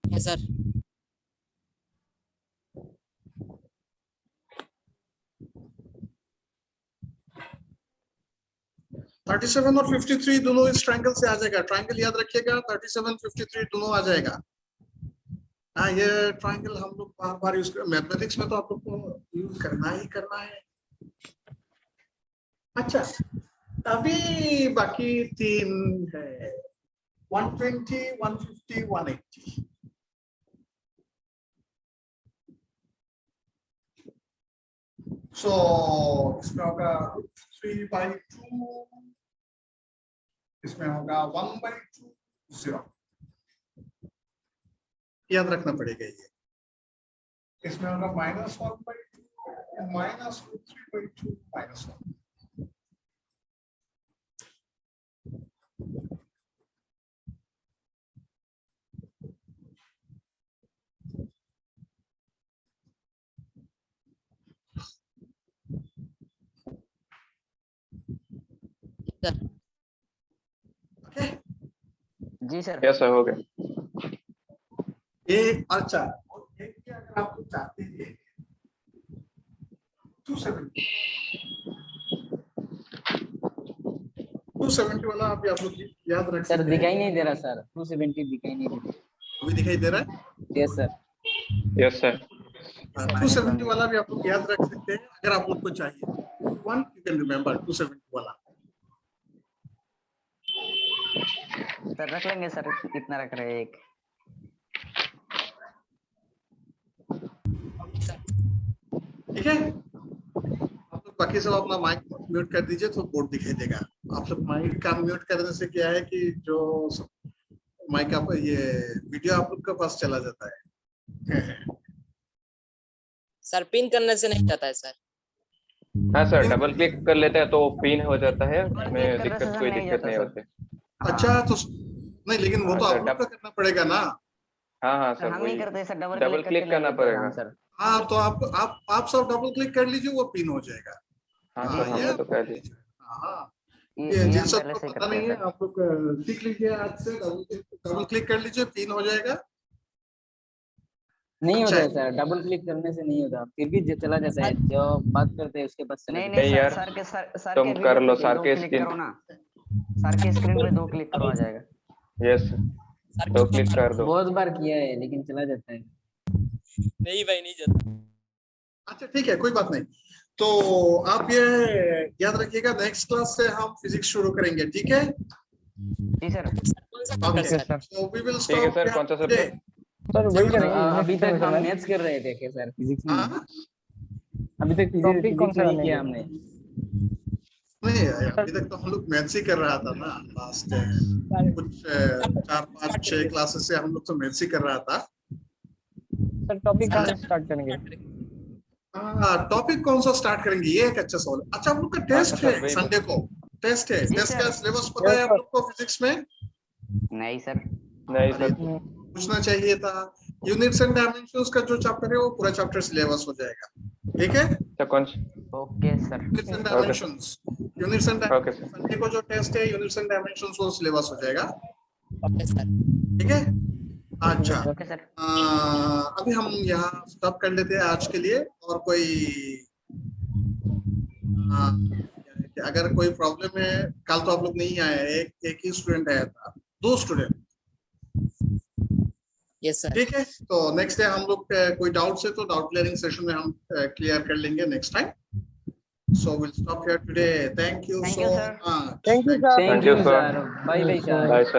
Yes sir. 37 और 53 दोनों इस ट्रायंगल से आ जाएगा। ट्रायंगल याद रखिएगा, 37 53 दोनों आ जाएगा। हाँ, ये ट्रायंगल हम लोग बार बार यूज कर, मैथमेटिक्स में तो आप लोग को यूज करना ही करना है। अच्छा, अभी बाकी 3 है, 120, 150, 180। सो इसमें होगा 3/2, इसमें होगा 1/2, 0। याद रखना पड़ेगा ये। इसमें होगा -1/2, -3/2, -1। ओके, जी सर। यस सर, हो गया। एक अच्छा, और एक की अगर आप लोग चाहते हैं 270 वाला आप लोग याद रख सर सकते दिखाई हैं। नहीं दे रहा सर, 270 दिखाई नहीं दे रहा। अभी दिखाई दे रहा है? Yes sir. Yes sir. 270 वाला भी आप लोग याद रख सकते हैं अगर आप लोग को चाहिए। वन यू कैन रिमेम्बर 270 वाला। सर रख लेंगे सर, इतना रख रहे हैं एक। ठीक है, आप लोग बाकी सब अपना माइक म्यूट कर दीजिए तो बोर्ड दिखाई देगा। आप लोग माइक का म्यूट करने से क्या है कि जो माइक आप ये वीडियो आप लोग के पास चला जाता है। सर पिन करने से नहीं जाता है सर। हाँ सर, डबल क्लिक कर लेते हैं तो पिन हो जाता है, उसमें क्लिक करने दिक्कत से कोई नहीं दिक्कत जाता नहीं सर। होती। अच्छा, तो नहीं, लेकिन वो तो हाँ, आप लोग को करना पड़ेगा ना। हाँ हाँ सर सर, हम वही नहीं करते sir, double double click click करना पड़ेगा। सर। हाँ, तो आप सब डबल क्लिक कर लीजिए, वो पिन हो जाएगा। हाँ हाँ, सर, हमने तो कह दिया। हाँ, ये जिन हम सब पहले को से ही पता करते हैं नहीं है सर। आप लोग सीख लीजिए आज से, डबल क्लिक कर लीजिए, पिन हो जाएगा। नहीं होता अच्छा है सर, डबल क्लिक करने से नहीं होता, फिर भी चला जाता है। जो बात करते हैं उसके पास चला नहीं जाता नहीं नहीं सर, यार, सर तुम के कर वीडियो लो पे सर 2 के क्लिक स्क्रीन। करो ना। सर के स्क्रीन पे 2 क्लिक करो, आ जाएगा। यस, सर 2 क्लिक कर है। दो। बहुत बार किया है लेकिन चला जाता है। नहीं भाई नहीं जाता। अच्छा, ठीक है, कोई बात नहीं। तो आप ये याद रखिएगा, नेक्स्ट क्लास से हम फिजिक्स शुरू करेंगे, ठीक है? जी सर। कौन सा paper Okay. Sir? So we will ठीक है stop सर, here कौन सा today. सब्जेक्ट? सर वही करेंगे अभी next तक हम semester में। मैथ्स कर रहे थे क्या सर, फिजिक्स में? हाँ? अभी तक टॉपिक कौन फिजिक्स सा नहीं लेंगे? किया हमने। नहीं, अभी तक तो हम लोग मैथ्स ही कर रहा था ना। लास्ट कुछ 4 5 6 क्लासेस से हम लोग तो मैथ्स ही कर रहा था। सर टॉपिक कहाँ से स्टार्ट करेंगे? हाँ, टॉपिक कौन सा स्टार्ट करेंगे, ये एक अच्छा सवाल है। अच्छा, हम लोग का टेस्ट सर, है वही संडे को, टेस्ट है। जी टेस्ट सर। का सिलेबस पता है आप लोग को फिजिक्स में? नहीं सर। नहीं अरे, सर। पूछना चाहिए था। यूनिट्स एंड डायमेंशंस का जो चैप्टर है वो पूरा चैप्टर सिलेबस हो जाएगा, ठीक है? सर कौन सा? Okay sir. Units and okay dimensions, units and okay sir. Sunday को जो टेस्ट है यूनिट्स एंड डायमेंशंस वो सिलेबस हो जाएगा, ओके सर। ठीक है? अच्छा, ओके सर। अभी हम यहाँ स्टॉप कर लेते हैं आज के लिए। और कोई अगर कोई प्रॉब्लम है, कल तो आप लोग नहीं आए, एक ही स्टूडेंट आया था, 2 स्टूडेंट, यस सर। ठीक है? तो नेक्स्ट डे हम लोग कोई डाउट्स है तो डाउट क्लियरिंग सेशन में हम क्लियर कर लेंगे next time. So we'll stop here today. Thank you Thank so you, sir. much. Thank you, sir. Thank Thank you you, sir. Sir, bye bye sir. Bye sir.